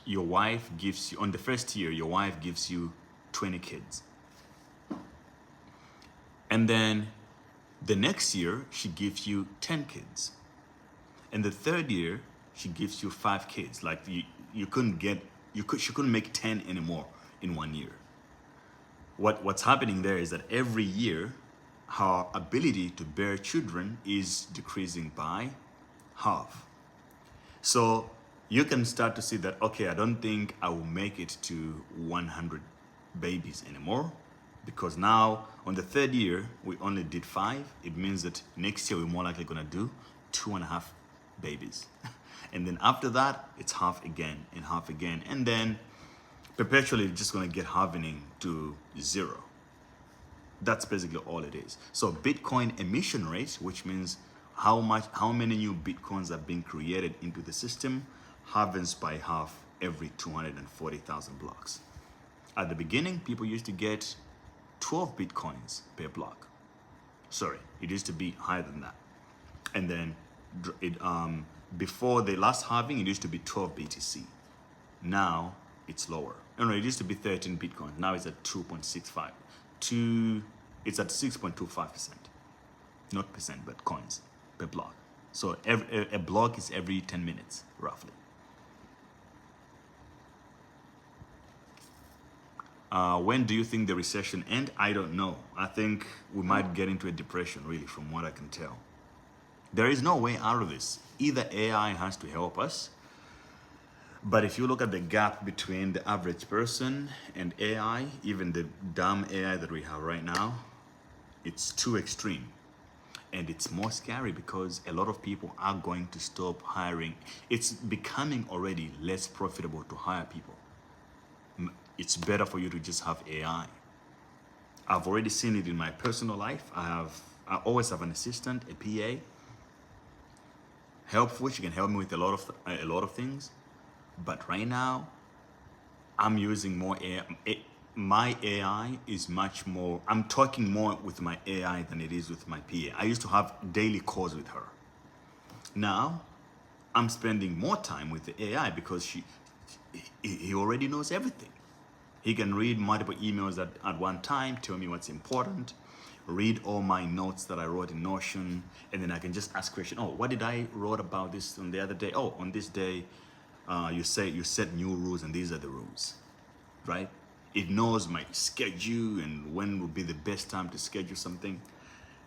your wife gives you, on the first year, your wife gives you 20 kids. And then the next year, she gives you 10 kids. And the third year, she gives you 5 kids. Like she couldn't make 10 anymore in 1 year. What's happening there is that every year, her ability to bear children is decreasing by half. So you can start to see that, okay, I don't think I will make it to 100 babies anymore, because now on the third year, we only did 5. It means that next year we're more likely gonna do 2.5 babies. And then after that, it's half again and half again. And then perpetually it's just gonna get halving to 0. That's basically all it is. So Bitcoin emission rate, which means how many new Bitcoins are being created into the system, halves by half every 240,000 blocks. At the beginning, people used to get 12 Bitcoins per block. Sorry, it used to be higher than that. And then before the last halving, it used to be 12 BTC. Now it's lower. No, it used to be 13 Bitcoin. Now it's at 2.65. It's at 6.25%. Not percent, but coins per block. So a block is every 10 minutes, roughly. When do you think the recession end? I don't know. I think we might get into a depression, really, from what I can tell. There is no way out of this. Either AI has to help us, but if you look at the gap between the average person and AI, even the dumb AI that we have right now, it's too extreme. And it's more scary because a lot of people are going to stop hiring. It's becoming already less profitable to hire people. It's better for you to just have AI. I've already seen it in my personal life. I always have an assistant, a PA, helpful. She can help me with a lot of things. But right now, I'm using more AI. My AI is much more, I'm talking more with my AI than it is with my PA. I used to have daily calls with her. Now, I'm spending more time with the AI because he already knows everything. He can read multiple emails at one time, tell me what's important, read all my notes that I wrote in Notion, and then I can just ask questions. Oh, what did I wrote about this on the other day? Oh, on this day, you set new rules and these are the rules, right? It knows my schedule and when would be the best time to schedule something.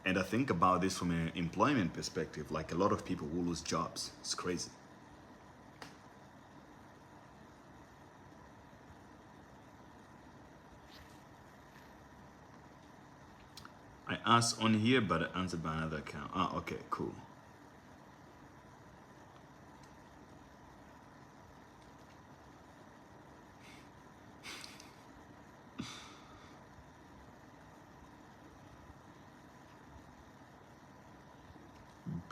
And I think about this from an employment perspective, like a lot of people will lose jobs. It's crazy. I asked on here, but I answered by another account. Ah, okay, cool.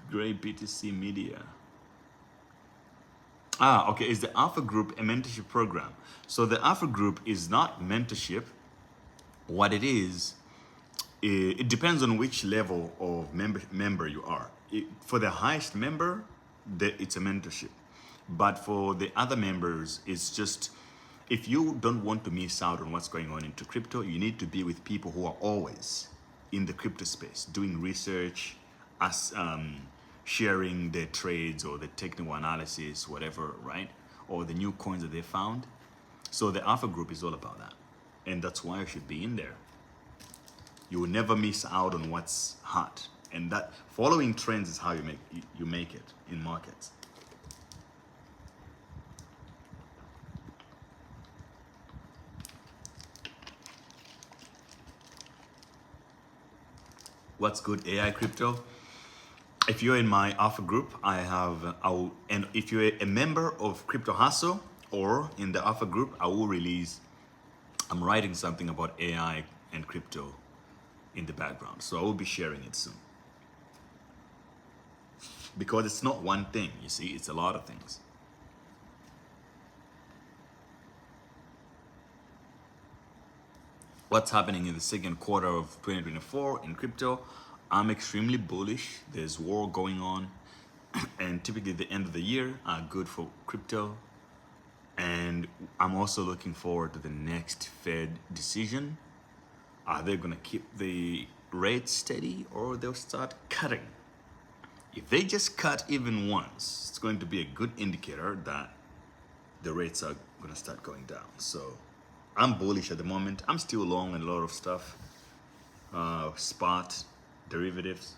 Great BTC Media. Ah, okay, is the Alpha Group a mentorship program? So the Alpha Group is not mentorship. What it is, it depends on which level of member you are. For the highest member, it's a mentorship. But for the other members, it's just, if you don't want to miss out on what's going on into crypto, you need to be with people who are always in the crypto space, doing research, sharing their trades or the technical analysis, whatever, right? or the new coins that they found. So the alpha group is all about that. And that's why you should be in there. You will never miss out on what's hot. And that following trends is how you make it in markets. What's good, AI crypto? If you're in my alpha group, and if you're a member of Crypto Hustle or in the alpha group, I'm writing something about AI and crypto in the background. So I will be sharing it soon. Because it's not one thing, you see, it's a lot of things. What's happening in the second quarter of 2024 in crypto? I'm extremely bullish. There's war going on, and typically the end of the year are good for crypto. And I'm also looking forward to the next Fed decision. Are they going to keep the rate steady, or they'll start cutting? If they just cut even once, it's going to be a good indicator that the rates are going to start going down. So I'm bullish at the moment. I'm still long in a lot of stuff, spot, derivatives.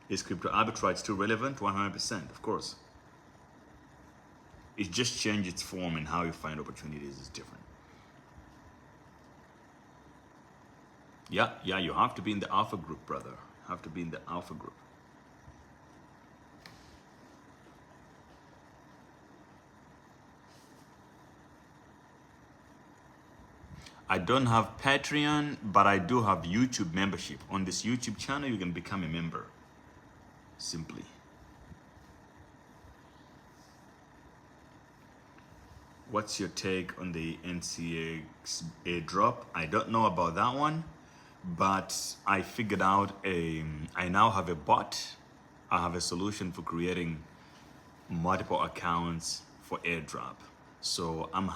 Is crypto arbitrage still relevant? 100%, of course. It just changed its form, and how you find opportunities is different. Yeah, you have to be in the alpha group, brother. Have to be in the alpha group. I don't have Patreon, but I do have YouTube membership. On this YouTube channel, you can become a member. Simply. What's your take on the NCX airdrop? I don't know about that one, but I figured out I now have a bot. I have a solution for creating multiple accounts for airdrop. So I'm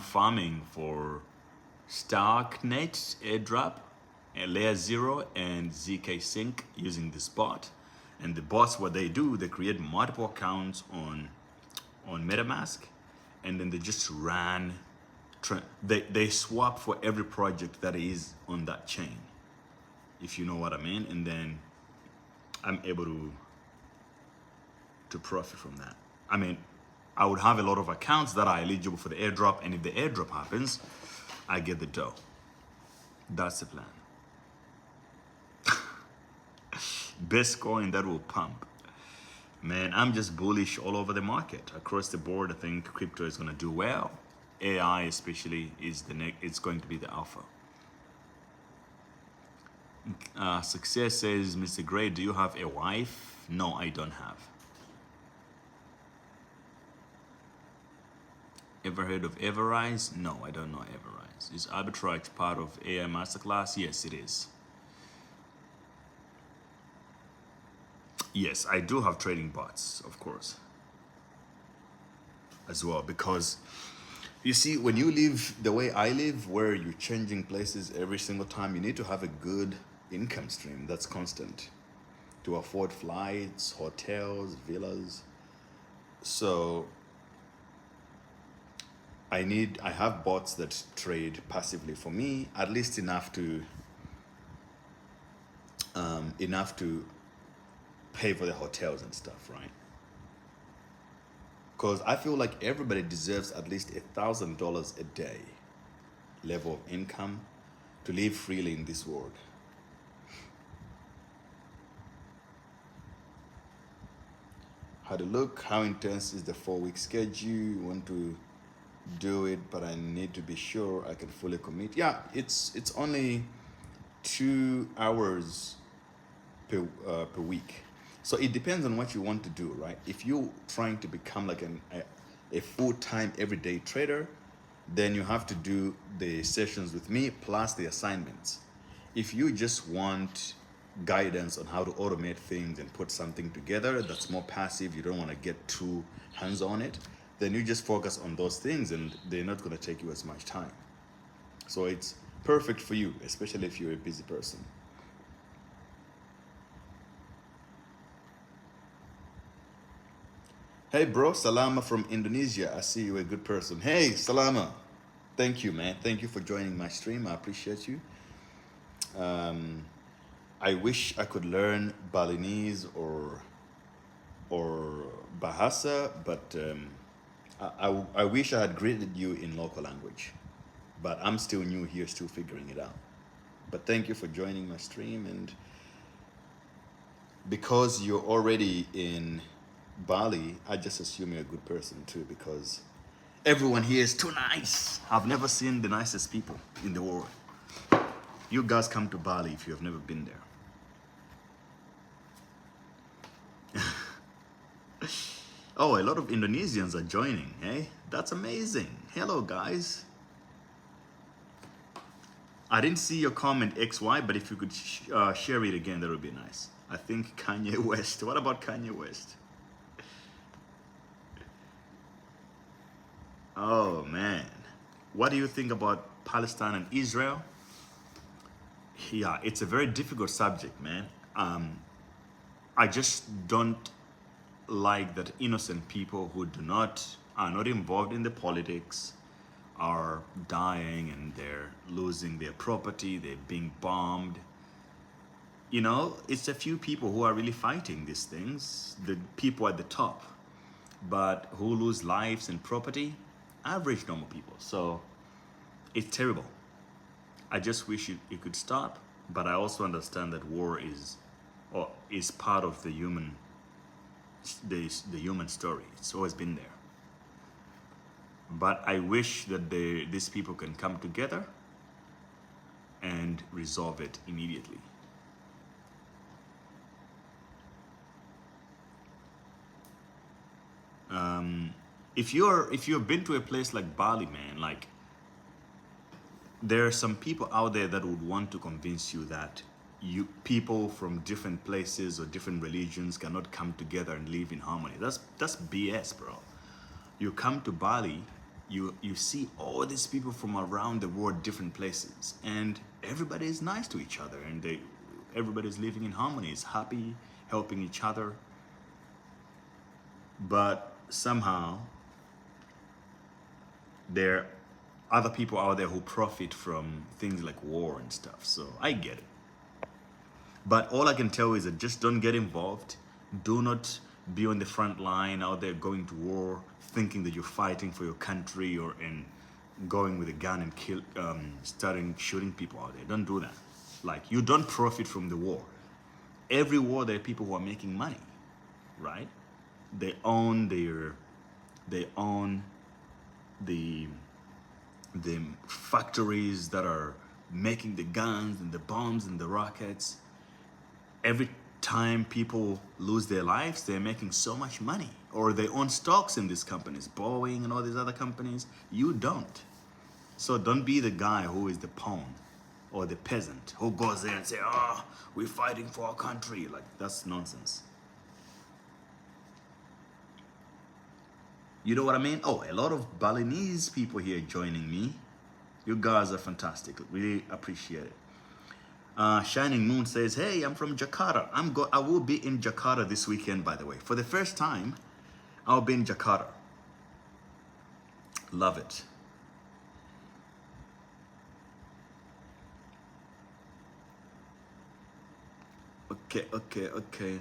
farming for Starknet airdrop, layer 0 and ZK sync using this bot. And the bots, what they do, they create multiple accounts on MetaMask, and then they just they swap for every project that is on that chain, if you know what I mean. And then I'm able to profit from that. I mean, I would have a lot of accounts that are eligible for the airdrop, and if the airdrop happens, I get the dough. That's the plan. Best coin that will pump. Man, I'm just bullish all over the market. Across the board, I think crypto is going to do well. AI especially is it's going to be the alpha. Success says, Mr. Gray, do you have a wife? No, I don't have. Ever heard of Everrise? No, I don't know Everrise. Is arbitrage part of AI Masterclass? Yes, it is. Yes, I do have trading bots, of course, as well, because you see, when you live the way I live, where you're changing places every single time, you need to have a good income stream that's constant to afford flights, hotels, villas. So I have bots that trade passively for me, at least enough to pay for the hotels and stuff, right? Because I feel like everybody deserves at least $1,000 a day level of income to live freely in this world. Had a look. How intense is the 4-week schedule? Want to do it, but I need to be sure I can fully commit. Yeah, it's only 2 hours per week. So it depends on what you want to do, right? If you're trying to become like a full-time everyday trader, then you have to do the sessions with me plus the assignments. If you just want guidance on how to automate things and put something together that's more passive, you don't want to get too hands on it, then you just focus on those things and they're not going to take you as much time. So it's perfect for you, especially if you're a busy person. Hey bro, Salama from Indonesia. I see you a good person. Hey Salama. Thank you, man. Thank you for joining my stream. I appreciate you. Um, I wish I could learn Balinese or Bahasa, but I wish I had greeted you in local language. But I'm still new here, still figuring it out. But thank you for joining my stream. And because you're already in Bali, I just assume you're a good person too, because everyone here is too nice. I've never seen the nicest people in the world. You guys come to Bali if you have never been there. Oh, a lot of Indonesians are joining, eh? That's amazing. Hello, guys. I didn't see your comment XY, but if you could share it again, that would be nice. I think Kanye West. What about Kanye West? Oh, man. What do you think about Palestine and Israel? Yeah, it's a very difficult subject, man. I just don't like that innocent people who are not involved in the politics are dying and they're losing their property, they're being bombed. You know, it's a few people who are really fighting these things, the people at the top, but who lose lives and property, average normal people. So it's terrible. I just wish it could stop, but I also understand that war is part of the human story. It's always been there. But I wish that these people can come together and resolve it immediately. If you've been to a place like Bali, man, like there are some people out there that would want to convince you that people from different places or different religions cannot come together and live in harmony. That's BS, bro. You come to Bali, you see all these people from around the world, different places, and everybody is nice to each other, and everybody's living in harmony, is happy, helping each other. But somehow there are other people out there who profit from things like war and stuff. So I get it. But all I can tell you is that just don't get involved. Do not be on the front line out there going to war, thinking that you're fighting for your country and going with a gun and starting shooting people out there. Don't do that. Like, you don't profit from the war. Every war, there are people who are making money, right? They own the factories that are making the guns and the bombs and the rockets. Every time people lose their lives, they're making so much money. Or they own stocks in these companies, Boeing and all these other companies. You don't. So don't be the guy who is the pawn or the peasant who goes there and say, oh, we're fighting for our country. Like, that's nonsense. You know what I mean? Oh, a lot of Balinese people here joining me. You guys are fantastic. Really appreciate it. Shining Moon says, hey, I'm from Jakarta. I will be in Jakarta this weekend, by the way. For the first time, I'll be in Jakarta. Love it. Okay.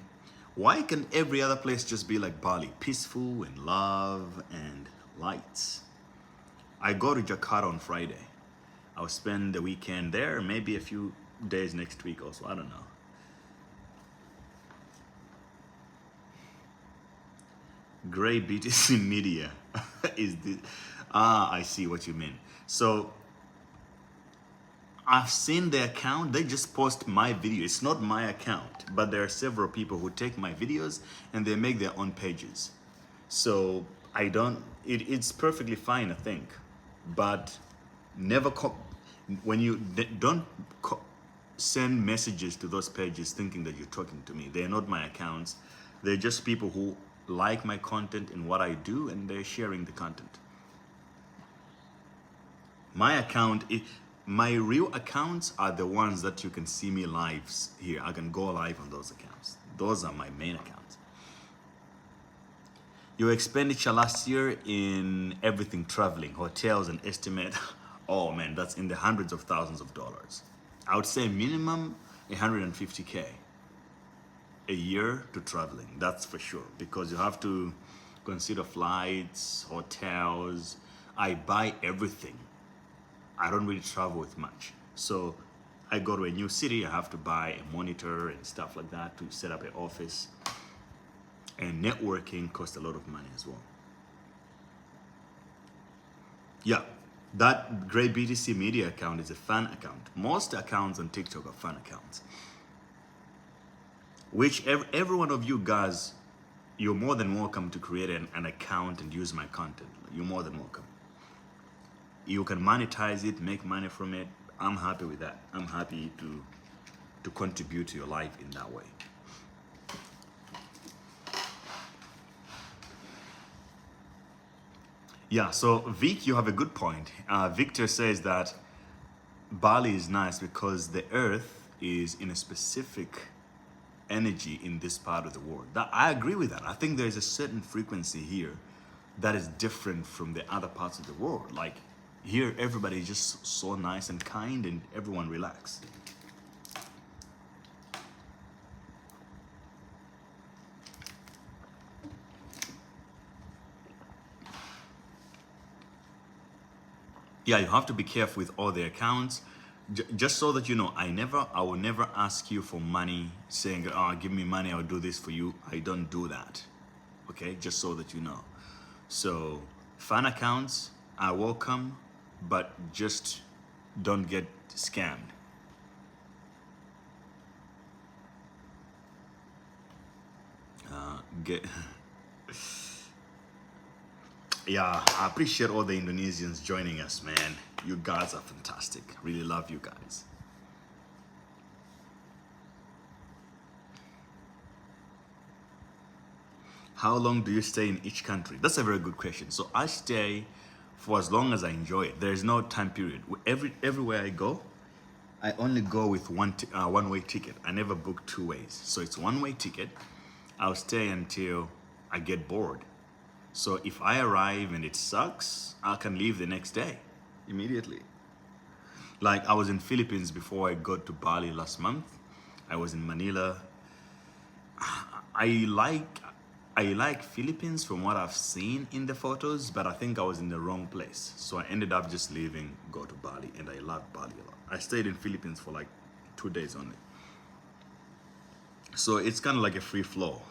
Why can every other place just be like Bali? Peaceful and love and lights. I go to Jakarta on Friday. I'll spend the weekend there, maybe a few days next week also. I don't know. Gray BTC Media is this. I see what you mean. So I've seen the account. They just post my video. It's not my account, but there are several people who take my videos and they make their own pages. So it's perfectly fine, I think, but never when you don't send messages to those pages thinking that you're talking to me. They're not my accounts. They're just people who like my content and what I do, and they're sharing the content. My account, my real accounts are the ones that you can see me lives here. I can go live on those accounts. Those are my main accounts. Your expenditure last year in everything, traveling, hotels, and estimate, oh man, that's in the hundreds of thousands of dollars. I would say minimum 150K a year to traveling, that's for sure, because you have to consider flights, hotels. I buy everything. I don't really travel with much. So I go to a new city, I have to buy a monitor and stuff like that to set up an office. And networking costs a lot of money as well. Yeah, that Great BTC Media account is a fan account. Most accounts on TikTok are fan accounts. Which every one of you guys, you're more than welcome to create an account and use my content. You're more than welcome. You can monetize it, make money from it. I'm happy with that. I'm happy to contribute to your life in that way. Yeah, so Vic, you have a good point. Victor says that Bali is nice because the earth is in a specific energy in this part of the world. I agree with that. I think there is a certain frequency here that is different from the other parts of the world. Like here, everybody is just so nice and kind and everyone relax. Yeah, you have to be careful with all the accounts. Just so that you know, I will never ask you for money saying, oh, give me money, I'll do this for you. I don't do that. Okay, just so that you know. So fan accounts are welcome, but just don't get scammed. Yeah, I appreciate all the Indonesians joining us, man. You guys are fantastic. Really love you guys. How long do you stay in each country? That's a very good question. So I stay for as long as I enjoy it. There is no time period. Everywhere I go, I only go with one-way ticket. I never book two ways. So it's one-way ticket. I'll stay until I get bored. So if I arrive and it sucks, I can leave the next day immediately. Like I was in Philippines before I got to Bali last month. I was in Manila. I like Philippines from what I've seen in the photos, but I think I was in the wrong place. So I ended up just leaving, go to Bali, and I love Bali a lot. I stayed in Philippines for like 2 days only. So it's kind of like a free flow.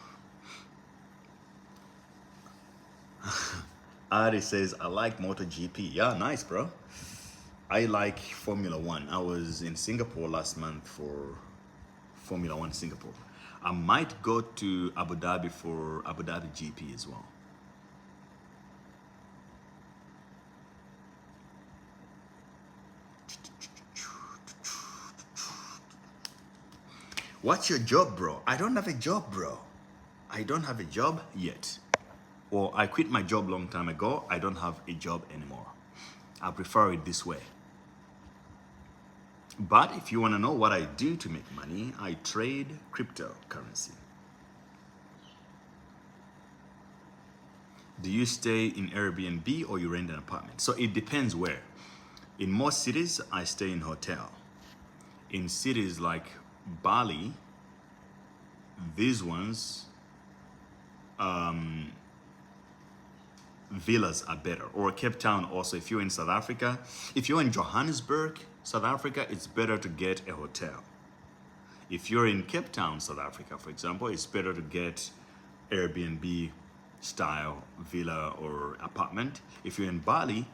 Ari says, I like MotoGP. Yeah, nice, bro. I like Formula One. I was in Singapore last month for Formula One Singapore. I might go to Abu Dhabi for Abu Dhabi GP as well. What's your job, bro? I don't have a job, bro. I don't have a job yet. Or I quit my job long time ago. I don't have a job anymore. I prefer it this way. But if you want to know what I do to make money, I trade cryptocurrency. Do you stay in Airbnb or you rent an apartment? So it depends where. In most cities, I stay in hotel. In cities like Bali, these ones, villas are better. Or Cape Town also, if you're in South Africa. If you're in Johannesburg, South Africa, it's better to get a hotel. If you're in Cape Town, South Africa, for example, it's better to get Airbnb style villa or apartment. If you're in Bali,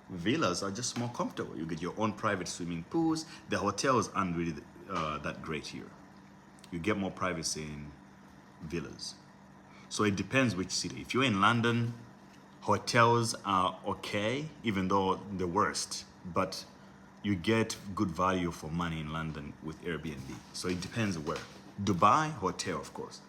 villas are just more comfortable. You get your own private swimming pools. The hotels aren't really that great here. You get more privacy in villas. So it depends which city. If you're in London, hotels are okay, even though the worst, but you get good value for money in London with Airbnb. So it depends where. Dubai, hotel, of course.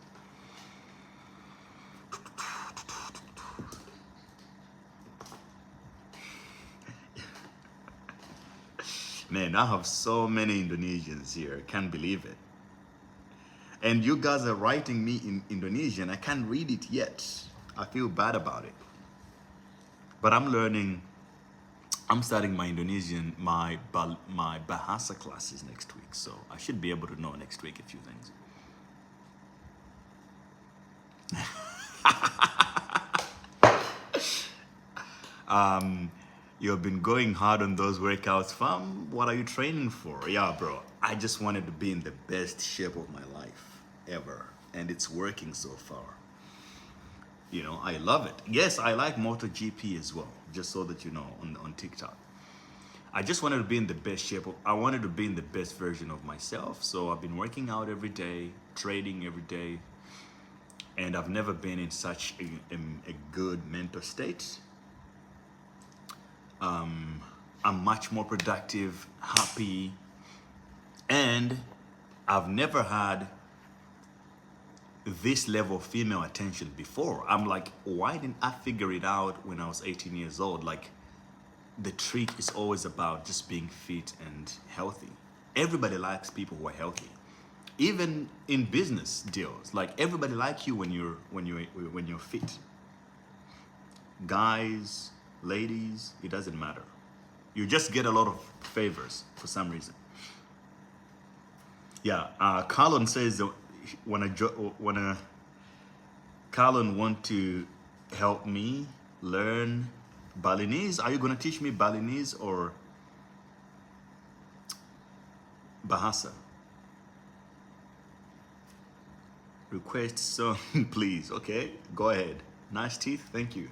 Man, I have so many Indonesians here. I can't believe it. And you guys are writing me in Indonesian. I can't read it yet. I feel bad about it. But I'm learning. I'm starting my Indonesian, my Bahasa classes next week, so I should be able to know next week a few things. You've been going hard on those workouts, fam. What are you training for? Yeah, bro. I just wanted to be in the best shape of my life ever, and it's working so far. You know, I love it. Yes, I like MotoGP as well, just so that you know, on TikTok. I just wanted to be in the best shape. I wanted to be in the best version of myself. So I've been working out every day, trading every day, and I've never been in such a good mental state. I'm much more productive, happy, and I've never had this level of female attention before. I'm like, why didn't I figure it out when I was 18 years old? Like, the trick is always about just being fit and healthy. Everybody likes people who are healthy. Even in business deals, like everybody likes you when you're fit. Guys, ladies, it doesn't matter. You just get a lot of favors for some reason. Yeah, Carlon says that when Carlon want to help me learn Balinese. Are you gonna teach me Balinese or Bahasa? Request song, please. Okay, go ahead. Nice teeth, thank you.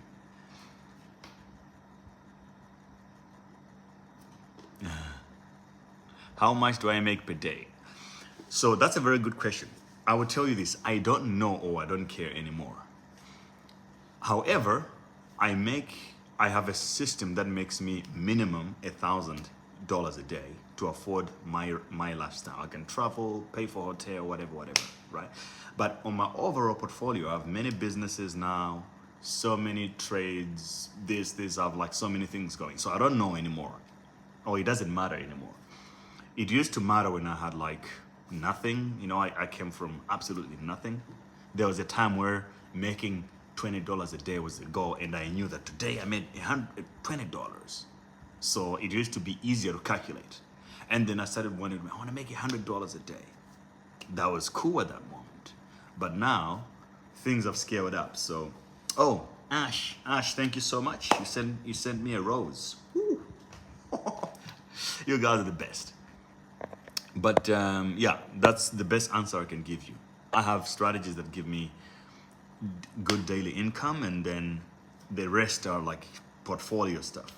How much do I make per day? So that's a very good question. I will tell you this, I don't know or I don't care anymore. However, I have a system that makes me minimum $1,000 a day to afford my lifestyle. I can travel, pay for hotel, whatever, right? But on my overall portfolio, I have many businesses now, so many trades, I have like so many things going. So I don't know anymore, or it doesn't matter anymore. It used to matter when I had like nothing. You know, I came from absolutely nothing. There was a time where making $20 a day was the goal, and I knew that today I made $20. So it used to be easier to calculate. And then I started wondering, I want to make $100 a day. That was cool at that moment. But now things have scaled up. So, oh, Ash, thank you so much. You sent me a rose. Woo. You guys are the best. But yeah, that's the best answer I can give you. I have strategies that give me good daily income, and then the rest are like portfolio stuff.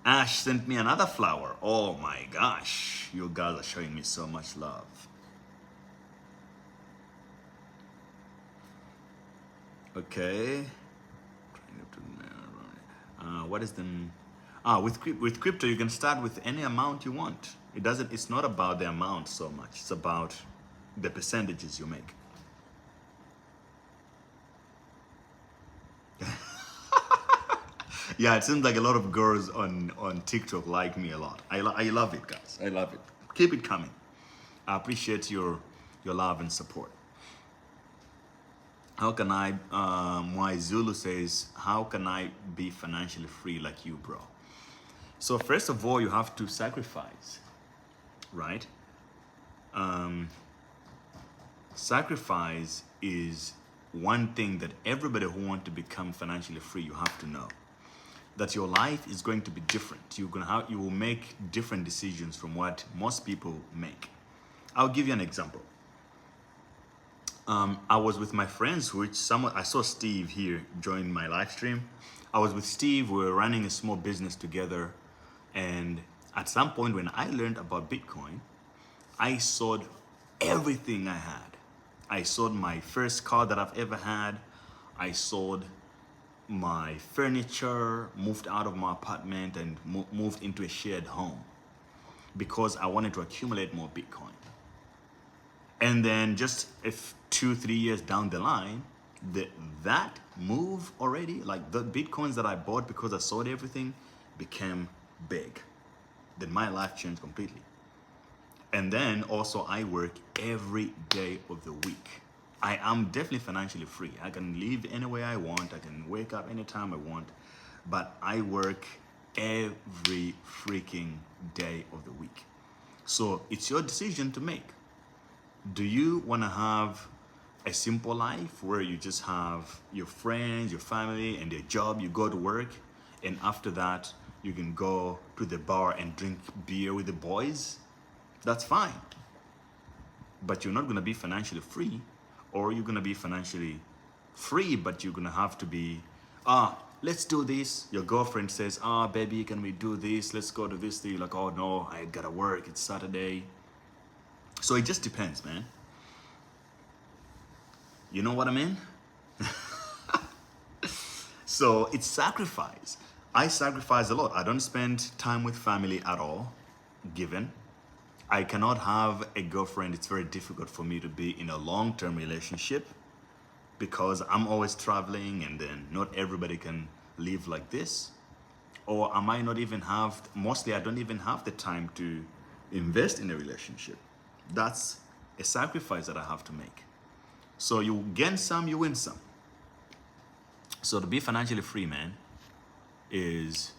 Ash sent me another flower. Oh my gosh, you guys are showing me so much love. Okay. What is the with crypto you can start with any amount you want. It's not about the amount so much, it's about the percentages you make. Yeah, it seems like a lot of girls on TikTok like me a lot. I love it, guys. I love it. Keep it coming. I appreciate your love and support. How can I, Mwai Zulu says, how can I be financially free like you, bro? So first of all, you have to sacrifice, right? Sacrifice is one thing that everybody who wants to become financially free, you have to know. That your life is going to be different. You will make different decisions from what most people make. I'll give you an example. I was with my friends, I saw Steve here join my live stream. I was with Steve, we were running a small business together. And at some point when I learned about Bitcoin, I sold everything I had. I sold my first car that I've ever had. I sold my furniture, moved out of my apartment and moved into a shared home because I wanted to accumulate more Bitcoin. And then just 2-3 years down the line, that move already, like the Bitcoins that I bought because I sold everything, became big. Then my life changed completely. And then also I work every day of the week. I am definitely financially free. I can live anywhere I want. I can wake up anytime I want. But I work every freaking day of the week. So it's your decision to make. Do you want to have a simple life where you just have your friends, your family, and your job? You go to work, and after that, you can go to the bar and drink beer with the boys? That's fine. But you're not going to be financially free, or you're going to be financially free, but you're going to have to be, let's do this. Your girlfriend says, baby, can we do this? Let's go to this thing. You're like, oh no, I gotta work. It's Saturday. So it just depends, man. You know what I mean? So it's sacrifice. I sacrifice a lot. I don't spend time with family at all, given. I cannot have a girlfriend. It's very difficult for me to be in a long-term relationship because I'm always traveling, and then not everybody can live like this. Or I might not even have, mostly I don't even have the time to invest in a relationship. That's a sacrifice that I have to make. So you gain some, you win some. So to be financially free, man, is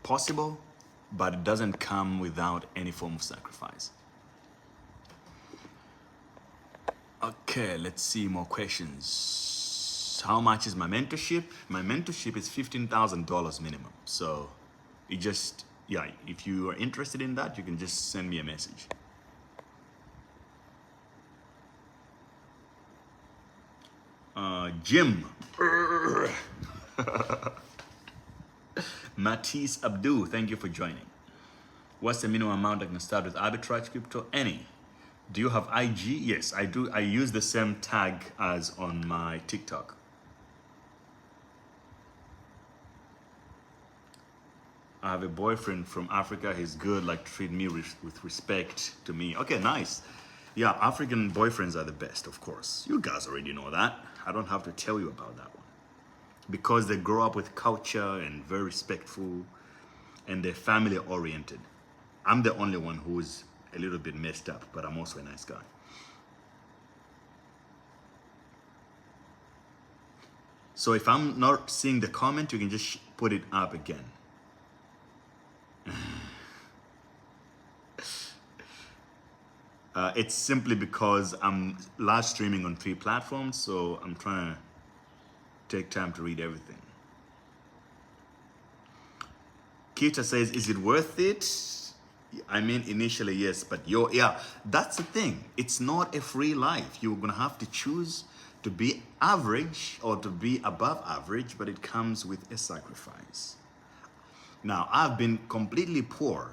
possible, but it doesn't come without any form of sacrifice. Okay, let's see more questions. How much is my mentorship? My mentorship is $15,000 minimum. So it just, yeah, if you are interested in that, you can just send me a message. Jim. Matisse Abdul, thank you for joining. What's the minimum amount I can start with arbitrage crypto? Any. Do you have IG? Yes, I do. I use the same tag as on my TikTok. I have a boyfriend from Africa. He's good, like treat me with respect to me. Okay, nice. Yeah, African boyfriends are the best, of course. You guys already know that. I don't have to tell you about that one. Because they grow up with culture and very respectful, and they're family oriented. I'm the only one who's a little bit messed up, but I'm also a nice guy. So if I'm not seeing the comment, you can just put it up again. It's simply because I'm live streaming on 3 platforms, so I'm trying to take time to read everything. Kita says, is it worth it? I mean, initially, yes, but yeah, that's the thing. It's not a free life. You're gonna have to choose to be average or to be above average, but it comes with a sacrifice. Now, I've been completely poor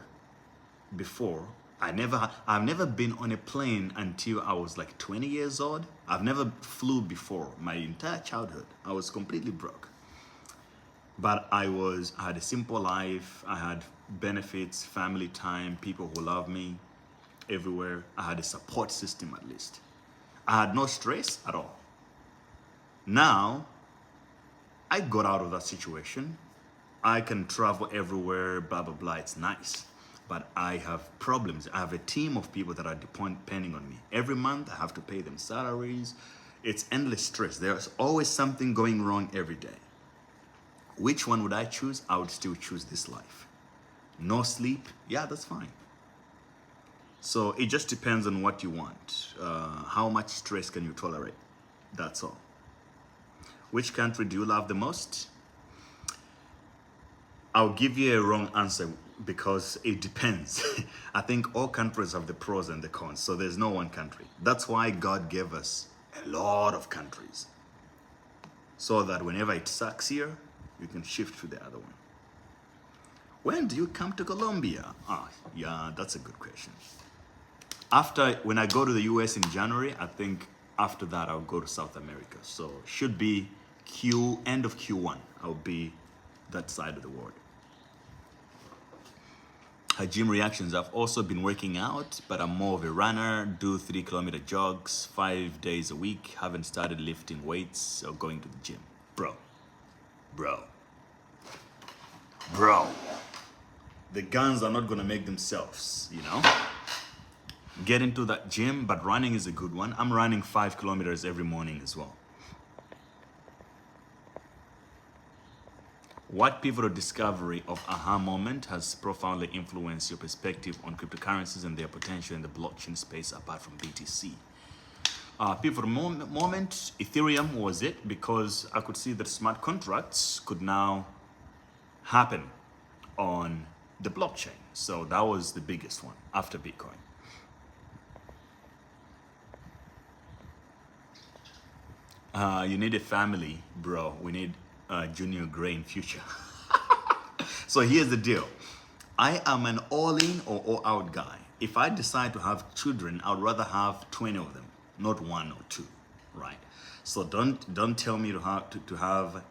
before. I've never been on a plane until I was like 20 years old. I've never flew before my entire childhood. I was completely broke. But I had a simple life. I had benefits, family time, people who love me everywhere. I had a support system at least. I had no stress at all. Now, I got out of that situation. I can travel everywhere, blah, blah, blah. It's nice. But I have problems. I have a team of people that are depending on me. Every month, I have to pay them salaries. It's endless stress. There's always something going wrong every day. Which one would I choose? I would still choose this life. No sleep, yeah, that's fine. So it just depends on what you want. How much stress can you tolerate? That's all. Which country do you love the most? I'll give you a wrong answer because it depends. I think all countries have the pros and the cons, so there's no one country. That's why God gave us a lot of countries, so that whenever it sucks here, you can shift to the other one. When do you come to Colombia? Yeah, that's a good question. When I go to the US in January, I think after that I'll go to South America. So should be end of Q1. I'll be that side of the world. Gym reactions. I've also been working out, but I'm more of a runner. Do 3-kilometer jogs 5 days a week. Haven't started lifting weights or going to the gym. Bro. The guns are not gonna make themselves, you know? get into that gym, but running is a good one. I'm running 5 kilometers every morning as well. What pivotal discovery of aha moment has profoundly influenced your perspective on cryptocurrencies and their potential in the blockchain space apart from BTC? Pivotal moment, Ethereum was it, because I could see that smart contracts could now happen on the blockchain. So that was the biggest one after Bitcoin. You need a family, bro. We need Junior Gray in future. So here's the deal. I am an all-in or all-out guy. If I decide to have children, I'd rather have 20 of them, not 1 or 2, right? So don't tell me to have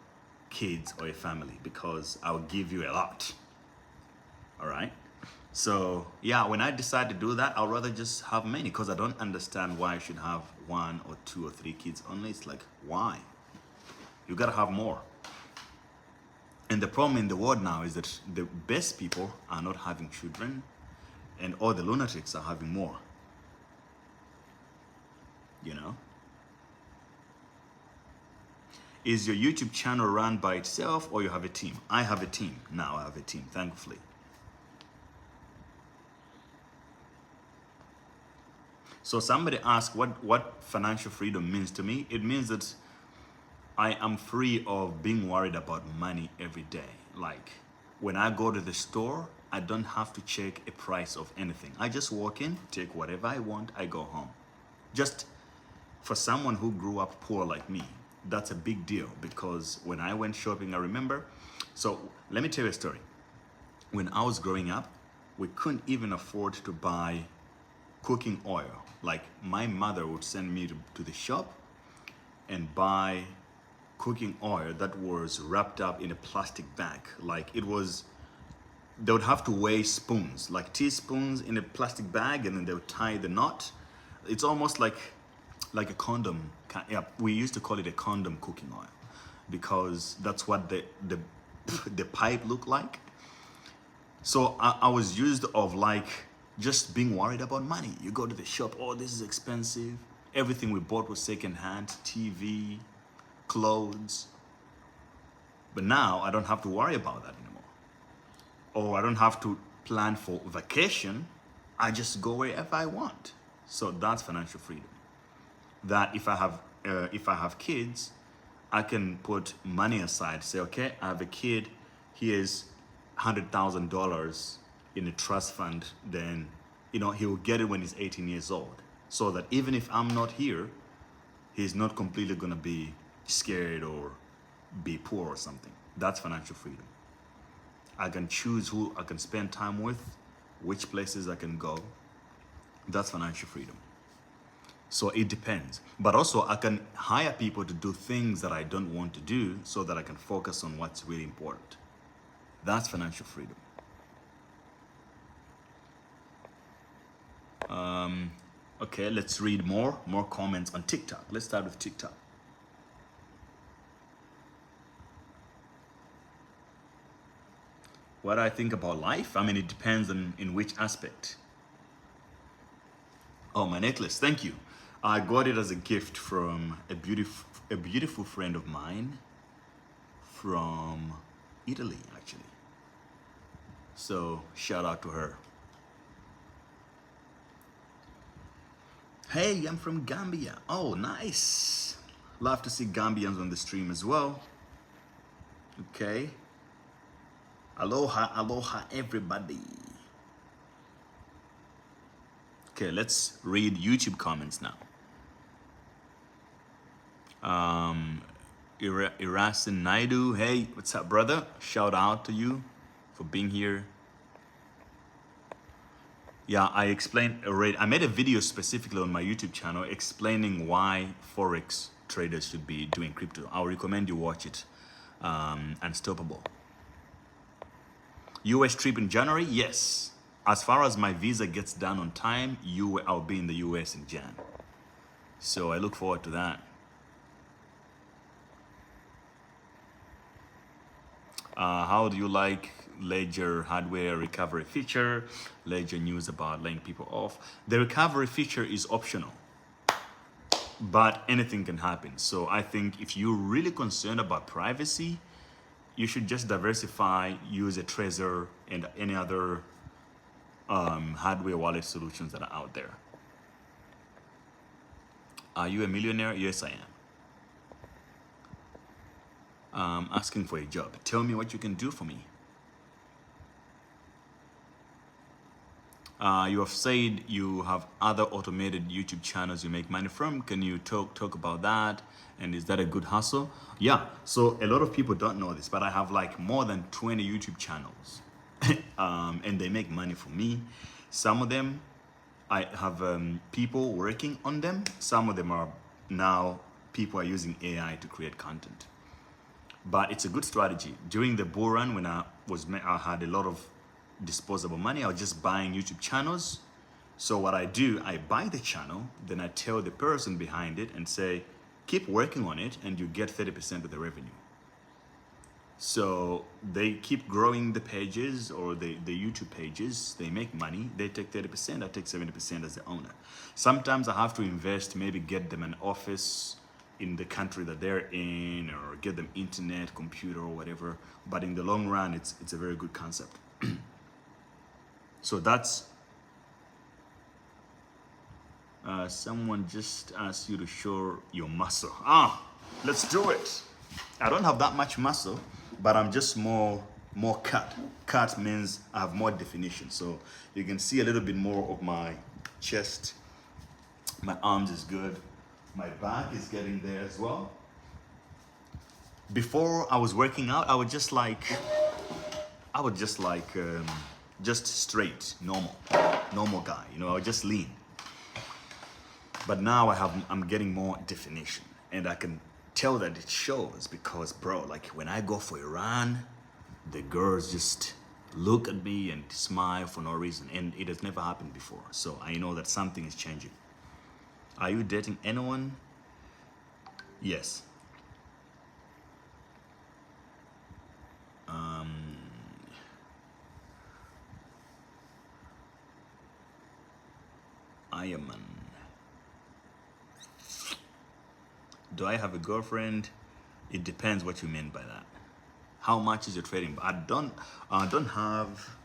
kids or a family, because I'll give you a lot. All right? So yeah, when I decide to do that, I'd rather just have many, because I don't understand why I should have 1 or 2 or 3 kids only. It's like, why? You gotta have more. And the problem in the world now is that the best people are not having children, and all the lunatics are having more. You know? Is your YouTube channel run by itself or you have a team? I have a team. Now I have a team, thankfully. So somebody asked what financial freedom means to me. It means that I am free of being worried about money every day. Like when I go to the store, I don't have to check a price of anything. I just walk in, take whatever I want, I go home. Just for someone who grew up poor like me, that's a big deal, because when I went shopping, I remember. So let me tell you a story. When I was growing up, we couldn't even afford to buy cooking oil. Like my mother would send me to the shop and buy cooking oil that was wrapped up in a plastic bag. Like it was, they would have to weigh spoons, like teaspoons in a plastic bag, and then they would tie the knot. It's almost like a condom. Yeah, we used to call it a condom cooking oil, because that's what the pipe looked like. So I was used of like just being worried about money. You go to the shop, oh, this is expensive. Everything we bought was secondhand, TV, clothes. But now I don't have to worry about that anymore. Or I don't have to plan for vacation. I just go wherever I want. So that's financial freedom. That if I have kids, I can put money aside, say, okay, I have a kid, here's $100,000 in a trust fund, then he will get it when he's 18 years old. So that even if I'm not here, he's not completely gonna be scared or be poor or something. That's financial freedom. I can choose who I can spend time with, which places I can go. That's financial freedom. So it depends. But also I can hire people to do things that I don't want to do so that I can focus on what's really important. That's financial freedom. Okay, let's read more comments on TikTok. Let's start with TikTok. What I think about life? I mean, it depends on in which aspect. Oh, my necklace, thank you. I got it as a gift from a beautiful friend of mine from Italy, actually. So shout out to her. Hey, I'm from Gambia. Oh, nice. Love to see Gambians on the stream as well. Okay. Aloha, aloha, everybody. Okay, let's read YouTube comments now. Irasin Naidu, hey, what's up, brother? Shout out to you for being here. Yeah, I explained already. I made a video specifically on my YouTube channel explaining why Forex traders should be doing crypto. I'll recommend you watch it. Unstoppable. US trip in January? Yes. As far as my visa gets done on time, I'll be in the US in Jan. So I look forward to that. How do you like Ledger hardware recovery feature, Ledger news about laying people off. The recovery feature is optional, but anything can happen. So I think if you're really concerned about privacy, you should just diversify, use a Trezor and any other hardware wallet solutions that are out there. Are you a millionaire? Yes, I am. Asking for a job. Tell me what you can do for me. You have said you have other automated YouTube channels you make money from. Can you talk about that? And is that a good hustle? Yeah, so a lot of people don't know this, but I have like more than 20 YouTube channels. And they make money for me. Some of them, I have people working on them. Some of them are now, people are using AI to create content. But it's a good strategy. During the bull run, when I had a lot of disposable money, I was just buying YouTube channels. So what I do, I buy the channel, then I tell the person behind it and say, keep working on it and you get 30% of the revenue. So they keep growing the pages or the YouTube pages, they make money, they take 30%, I take 70% as the owner. Sometimes I have to invest, maybe get them an office in the country that they're in, or get them internet, computer, or whatever. But in the long run, it's a very good concept. So that's, someone just asked you to show your muscle. Let's do it. I don't have that much muscle, but I'm just more cut. Cut means I have more definition. So you can see a little bit more of my chest. My arms is good. My back is getting there as well. Before I was working out, I would just just straight, normal guy. You know, I would just lean. But now I'm getting more definition, and I can tell that it shows because, bro, like when I go for a run, the girls just look at me and smile for no reason, and it has never happened before. So I know that something is changing. Are you dating anyone? Yes. I am an. Do I have a girlfriend? It depends what you mean by that. How much is your trading? I don't have.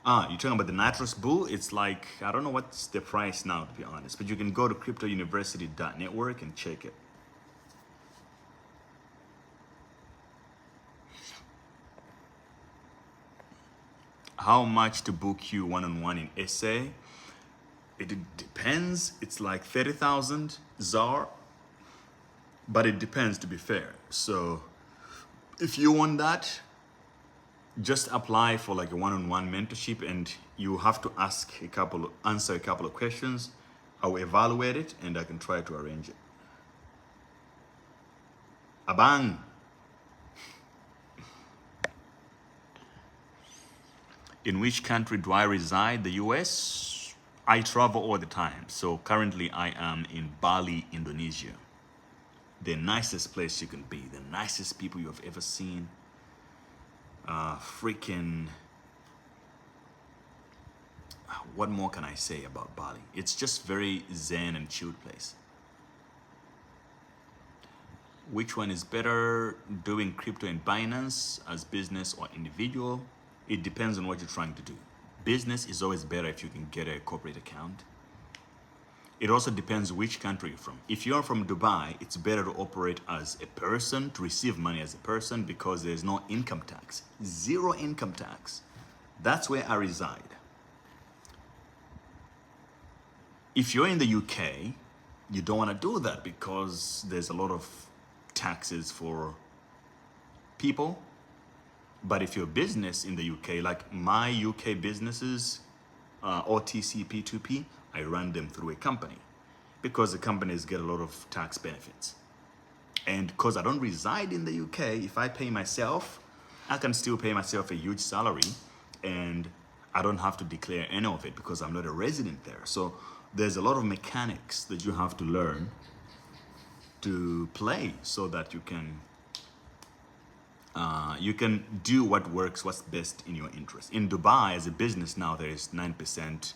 You're talking about the Nitrous Bull? It's like, I don't know what's the price now, to be honest, but you can go to cryptouniversity.network and check it. How much to book you one-on-one in SA? It depends. It's like 30,000 ZAR, but it depends, to be fair. So if you want that, just apply for like a one-on-one mentorship, and you have to answer a couple of questions. I will evaluate it and I can try to arrange it. Abang. In which country do I reside? The US. I travel all the time. So currently I am in Bali, Indonesia. The nicest place you can be, the nicest people you have ever seen. What more can I say about Bali? It's just very zen and chilled place. Which one is better, doing crypto in Binance as business or individual? It depends on what you're trying to do. Business is always better if you can get a corporate account. It also depends which country you're from. If you're from Dubai, it's better to operate as a person, to receive money as a person, because there's no income tax. Zero income tax. That's where I reside. If you're in the UK, you don't want to do that because there's a lot of taxes for people. But if you're a business in the UK, like my UK businesses, OTC, P2P, I run them through a company because the companies get a lot of tax benefits. And because I don't reside in the UK, if I pay myself, I can still pay myself a huge salary and I don't have to declare any of it because I'm not a resident there. So there's a lot of mechanics that you have to learn to play so that you can You can do what works, what's best in your interest. In Dubai, as a business now, there is 9%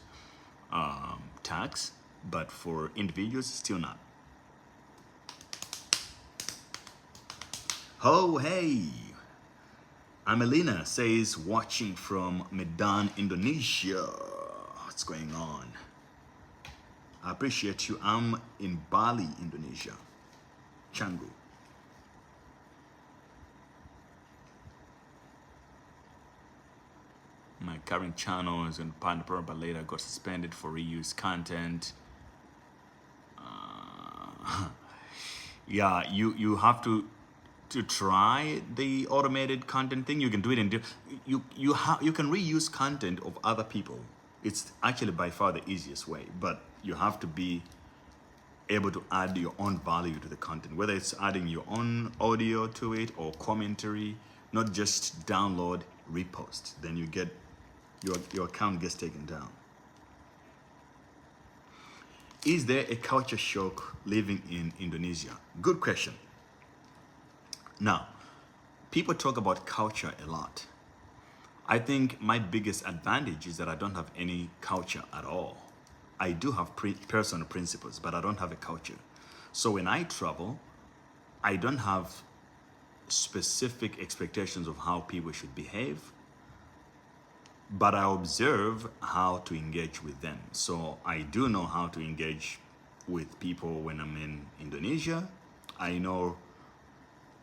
tax, but for individuals, still not. Oh, hey! Amelina says, watching from Medan, Indonesia. What's going on? I appreciate you. I'm in Bali, Indonesia. Canggu. My current channel is on Partner, but later got suspended for reuse content. Yeah, you have to try the automated content thing. You can do it in you can reuse content of other people. It's actually by far the easiest way, but you have to be able to add your own value to the content, whether it's adding your own audio to it or commentary, not just download, repost. Then you get your account gets taken down. Is there a culture shock living in Indonesia? Good question. Now, people talk about culture a lot. I think my biggest advantage is that I don't have any culture at all. I do have personal principles, but I don't have a culture. So when I travel, I don't have specific expectations of how people should behave, but I observe how to engage with them. So I do know how to engage with people when I'm in Indonesia. I know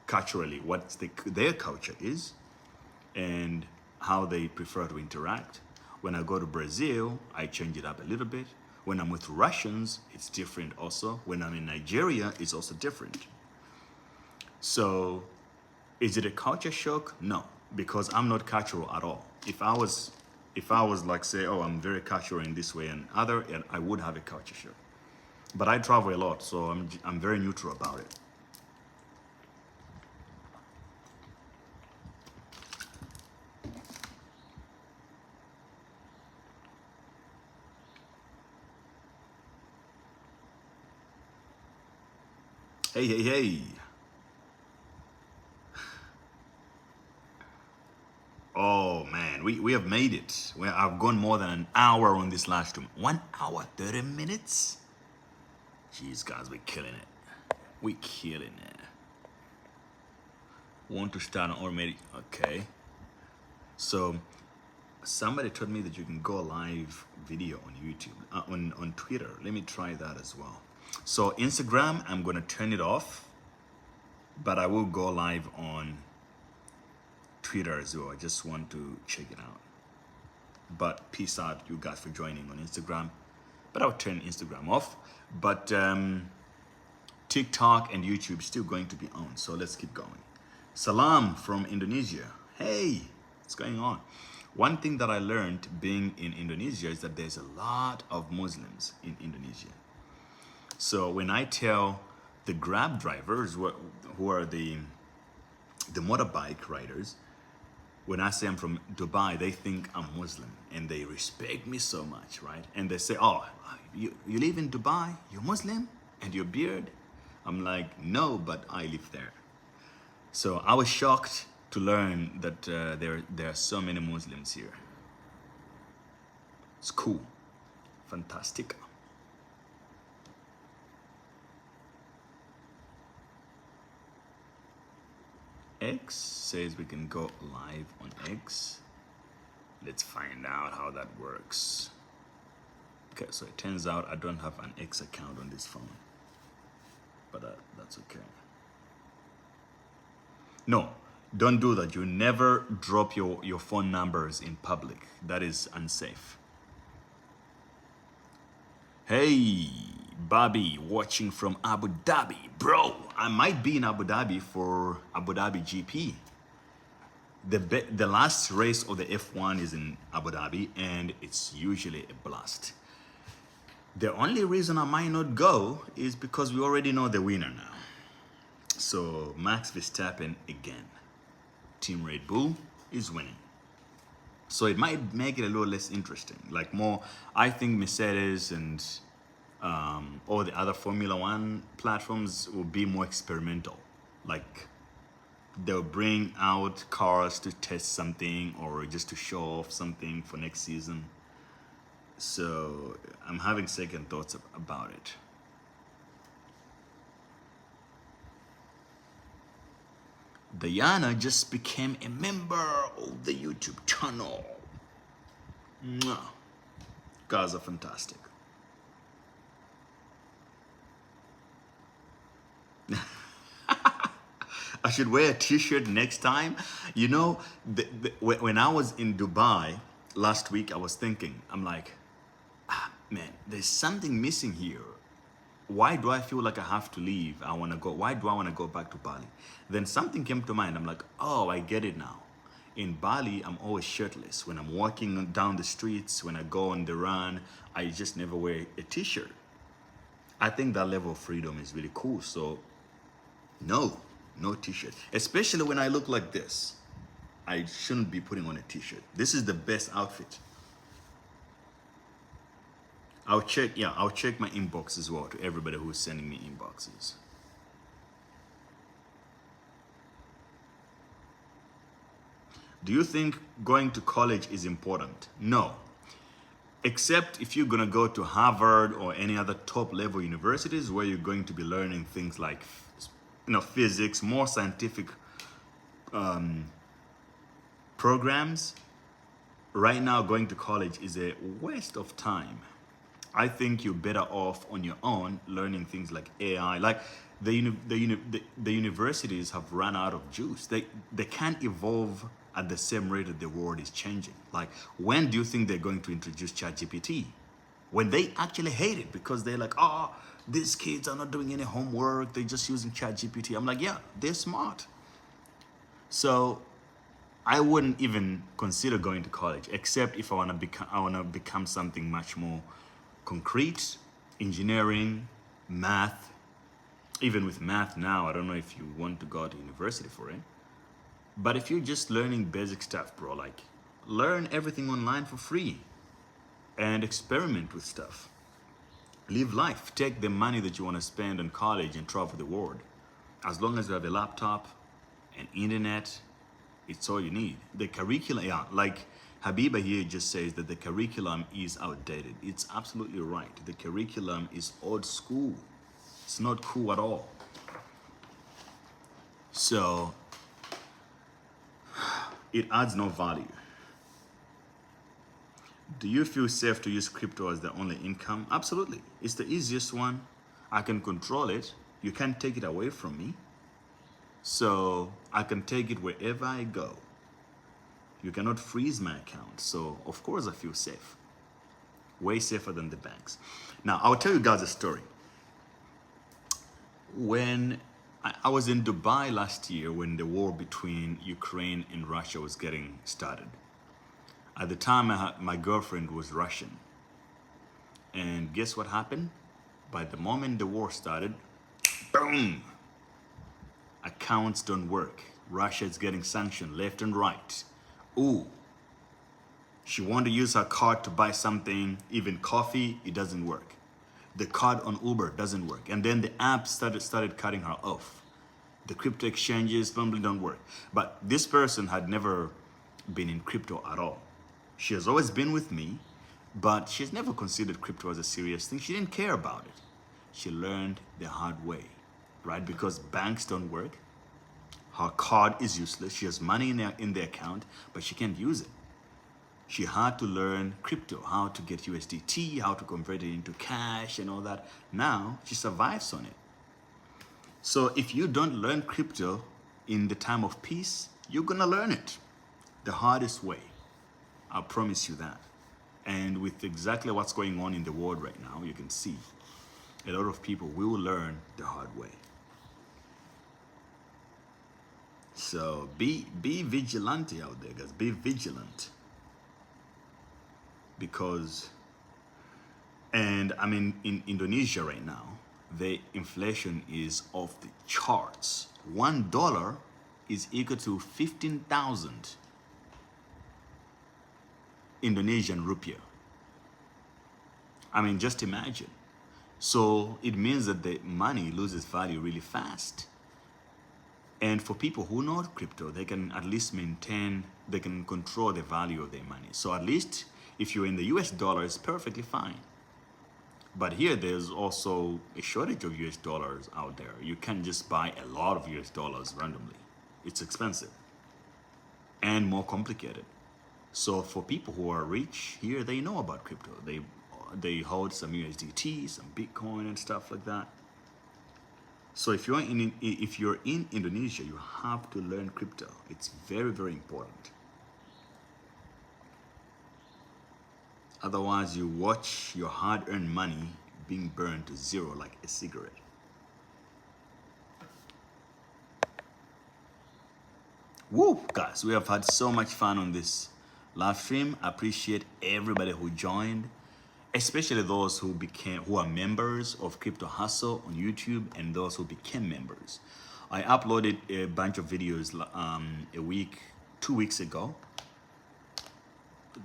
culturally what their culture is and how they prefer to interact. When I go to Brazil, I change it up a little bit. When I'm with Russians, it's different also. When I'm in Nigeria, it's also different. So is it a culture shock? No, because I'm not cultural at all. If I was like, say, oh, I'm very cultural in this way and other, I would have a culture shock. But I travel a lot, so I'm very neutral about it. Hey, hey, hey. Oh man, we have made it. I've gone more than an hour on this live stream. 1 hour, 30 minutes? Jeez, guys, we're killing it. We're killing it. Want to start an automated, okay. So, somebody told me that you can go live video on YouTube, on Twitter. Let me try that as well. So Instagram, I'm gonna turn it off, but I will go live on Twitter as well. I just want to check it out. But peace out, you guys, for joining on Instagram. But I'll turn Instagram off. But TikTok and YouTube still going to be on. So let's keep going. Salam from Indonesia. Hey, what's going on? One thing that I learned being in Indonesia is that there's a lot of Muslims in Indonesia. So when I tell the Grab drivers who are the motorbike riders, when I say I'm from Dubai, they think I'm Muslim and they respect me so much, right? And they say, oh, you live in Dubai, you're Muslim and your beard? I'm like, no, but I live there. So I was shocked to learn that there are so many Muslims here. It's cool, fantastic. X says we can go live on X. Let's find out how that works. Okay, so it turns out I don't have an X account on this phone, but that's okay. No, don't do that. You never drop your phone numbers in public. That is unsafe. Hey, Bobby, watching from Abu Dhabi. Bro, I might be in Abu Dhabi for Abu Dhabi GP. The last race of the F1 is in Abu Dhabi, and it's usually a blast. The only reason I might not go is because we already know the winner now. So Max Verstappen again. Team Red Bull is winning. So it might make it a little less interesting. Like more, I think Mercedes and all the other Formula One platforms will be more experimental. Like they'll bring out cars to test something or just to show off something for next season. So I'm having second thoughts about it. Diana just became a member of the YouTube channel. Mwah. Guys are fantastic. I should wear a t-shirt next time. You know, when I was in Dubai last week, I was thinking, I'm like, man, there's something missing here. Why do I feel like I have to leave? I want to go. Why do I want to go back to Bali? Then something came to mind. I'm like, oh, I get it now. In Bali, I'm always shirtless. When I'm walking down the streets, when I go on the run, I just never wear a t-shirt. I think that level of freedom is really cool. So no t-shirt. Especially when I look like this. I shouldn't be putting on a t-shirt. This is the best outfit. I'll check my inbox as well to everybody who's sending me inboxes. Do you think going to college is important? No. Except if you're gonna go to Harvard or any other top level universities where you're going to be learning things like physics, more scientific programs. Right now, going to college is a waste of time. I think you're better off on your own learning things like AI. Like the universities have run out of juice. They can't evolve at the same rate that the world is changing. Like, when do you think they're going to introduce ChatGPT? When they actually hate it because they're like, oh, these kids are not doing any homework. They're just using ChatGPT. I'm like, yeah, they're smart. So I wouldn't even consider going to college, except if I want to become something much more concrete, engineering, math. Even with math now, I don't know if you want to go to university for it. But if you're just learning basic stuff, bro, like learn everything online for free and experiment with stuff. Live life. Take the money that you want to spend on college and travel the world. As long as you have a laptop and internet, it's all you need. The curriculum, yeah, like Habiba here just says that the curriculum is outdated. It's absolutely right. The curriculum is old school. It's not cool at all. So it adds no value. Do you feel safe to use crypto as the only income? Absolutely. It's the easiest one. I can control it. You can't take it away from me. So I can take it wherever I go. You cannot freeze my account. So of course I feel safe. Way safer than the banks. Now I'll tell you guys a story. When I was in Dubai last year when the war between Ukraine and Russia was getting started. At the time, my girlfriend was Russian. And guess what happened? By the moment the war started, boom! Accounts don't work. Russia is getting sanctioned left and right. Ooh. She wanted to use her card to buy something, even coffee, it doesn't work. The card on Uber doesn't work. And then the app started cutting her off. The crypto exchanges probably don't work. But this person had never been in crypto at all. She has always been with me, but she's never considered crypto as a serious thing. She didn't care about it. She learned the hard way, right? Because banks don't work. Her card is useless. She has money in the account, but she can't use it. She had to learn crypto, how to get USDT, how to convert it into cash and all that. Now she survives on it. So if you don't learn crypto in the time of peace, you're gonna learn it the hardest way. I promise you that. And with exactly what's going on in the world right now, you can see a lot of people will learn the hard way. So be vigilante out there, guys. Be vigilant. Because, and I mean, in Indonesia right now, the inflation is off the charts. $1 is equal to 15,000 Indonesian rupiah. I mean, just imagine. So it means that the money loses value really fast. And for people who know crypto, they can at least they can control the value of their money. So at least if you're in the US dollar, it's perfectly fine. But here, there's also a shortage of US dollars out there. You can't just buy a lot of US dollars randomly. It's expensive and more complicated. So for people who are rich here, they know about crypto. They hold some USDT, some Bitcoin and stuff like that. So if you're in Indonesia, you have to learn crypto. It's very, very important. Otherwise, you watch your hard-earned money being burned to zero like a cigarette. Woo, guys, we have had so much fun on this live stream. I appreciate everybody who joined, especially those who are members of Crypto Hustle on YouTube and those who became members. I uploaded a bunch of videos a week, 2 weeks ago,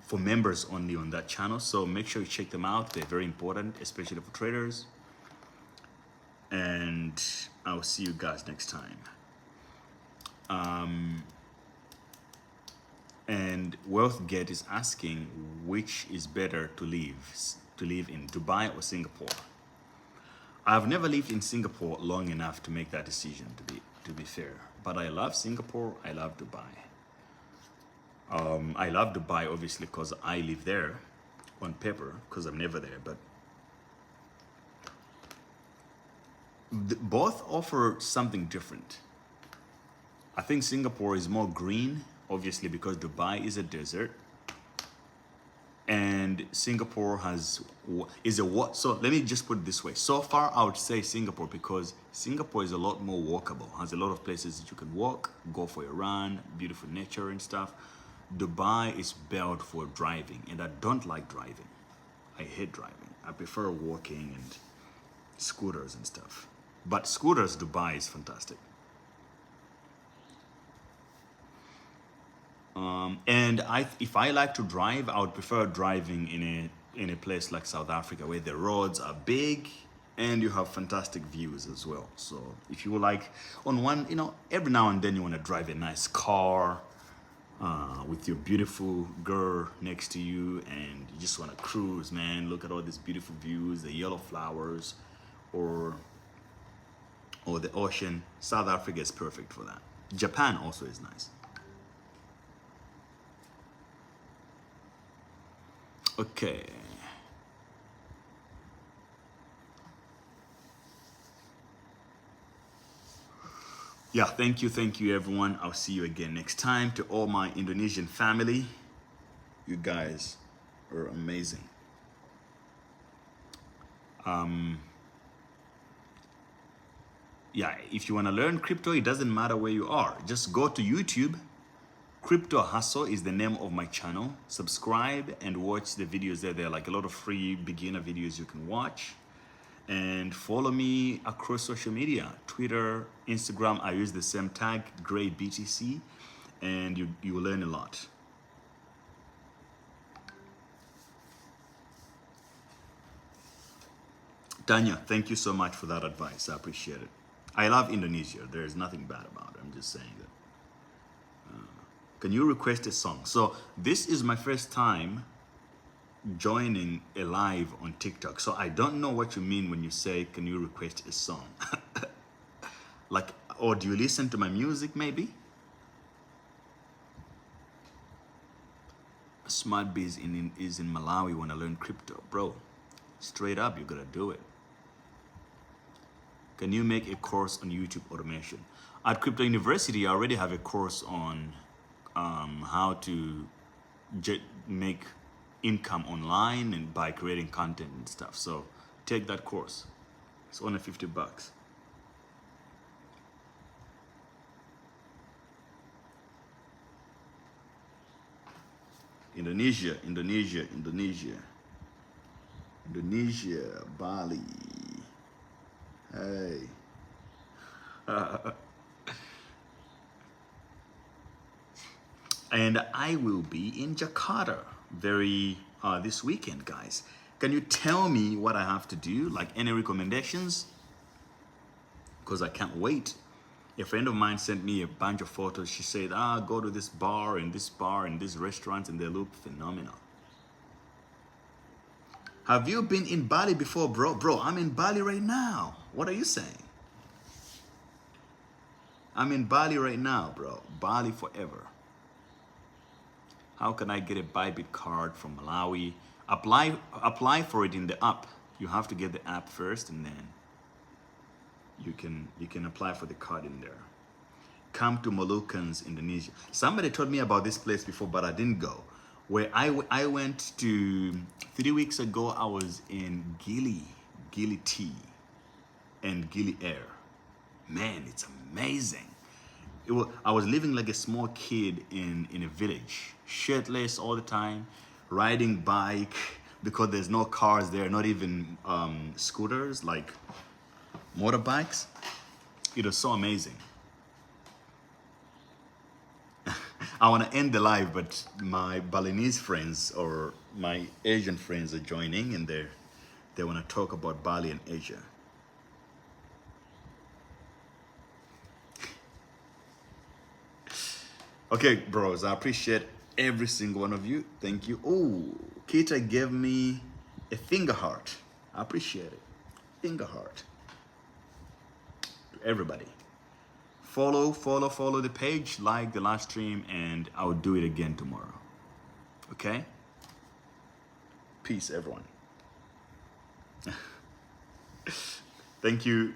for members only on that channel. So make sure you check them out. They're very important, especially for traders. And I'll see you guys next time. And WealthGate is asking which is better to live in, Dubai or Singapore. I've never lived in Singapore long enough to make that decision, to be fair. But I love Singapore, I love Dubai. I love Dubai obviously because I live there on paper, because I'm never there, but both offer something different. I think Singapore is more green, obviously because Dubai is a desert, and Singapore so let me just put it this way. So far I would say Singapore, because Singapore is a lot more walkable, has a lot of places that you can walk, go for a run, beautiful nature and stuff. Dubai is built for driving, and I don't like driving. I hate driving. I prefer walking and scooters and stuff. But scooters, Dubai is fantastic. And if I like to drive, I would prefer driving in a place like South Africa, where the roads are big and you have fantastic views as well. So if you like, every now and then you want to drive a nice car with your beautiful girl next to you, and you just want to cruise, man. Look at all these beautiful views, the yellow flowers, or the ocean. South Africa is perfect for that. Japan also is nice. Okay. Yeah, thank you everyone. I'll see you again next time. To all my Indonesian family, you guys are amazing. Yeah, if you want to learn crypto, it doesn't matter where you are. Just go to YouTube. Crypto Hustle is the name of my channel. Subscribe and watch the videos there. There are like a lot of free beginner videos you can watch. And follow me across social media, Twitter, Instagram. I use the same tag, GrayBTC, and you will learn a lot. Tanya, thank you so much for that advice. I appreciate it. I love Indonesia. There is nothing bad about it. I'm just saying that. Can you request a song? So this is my first time joining a live on TikTok. So I don't know what you mean when you say, can you request a song? Or do you listen to my music maybe? Smart Biz is in Malawi when I learn crypto. Bro, straight up, you gotta do it. Can you make a course on YouTube automation? At Crypto University, I already have a course on how to make income online and by creating content and stuff. So take that course. It's only $50. Indonesia, Bali. Hey. And I will be in Jakarta this weekend, guys. Can you tell me what I have to do? Like any recommendations? Because I can't wait. A friend of mine sent me a bunch of photos. She said, go to this bar and this bar and this restaurant and they look phenomenal. Have you been in Bali before, bro? Bro, I'm in Bali right now. What are you saying? I'm in Bali right now, bro. Bali forever. How can I get a Bybit card from Malawi? Apply for it in the app. You have to get the app first, and then you can apply for the card in there. Come to Moluccans, Indonesia. Somebody told me about this place before, but I didn't go. Where I went to 3 weeks ago, I was in Gili Tea and Gili Air. Man, it's amazing. I was living like a small kid in a village, shirtless all the time, riding bike because there's no cars there, not even scooters, like motorbikes. It was so amazing. I want to end the live, but my Balinese friends or my Asian friends are joining, and they want to talk about Bali and Asia. Okay, bros, I appreciate every single one of you. Thank you. Oh, Kita gave me a finger heart. I appreciate it. Finger heart. To everybody. Follow the page, like the last stream, and I'll do it again tomorrow. Okay? Peace, everyone. Thank you.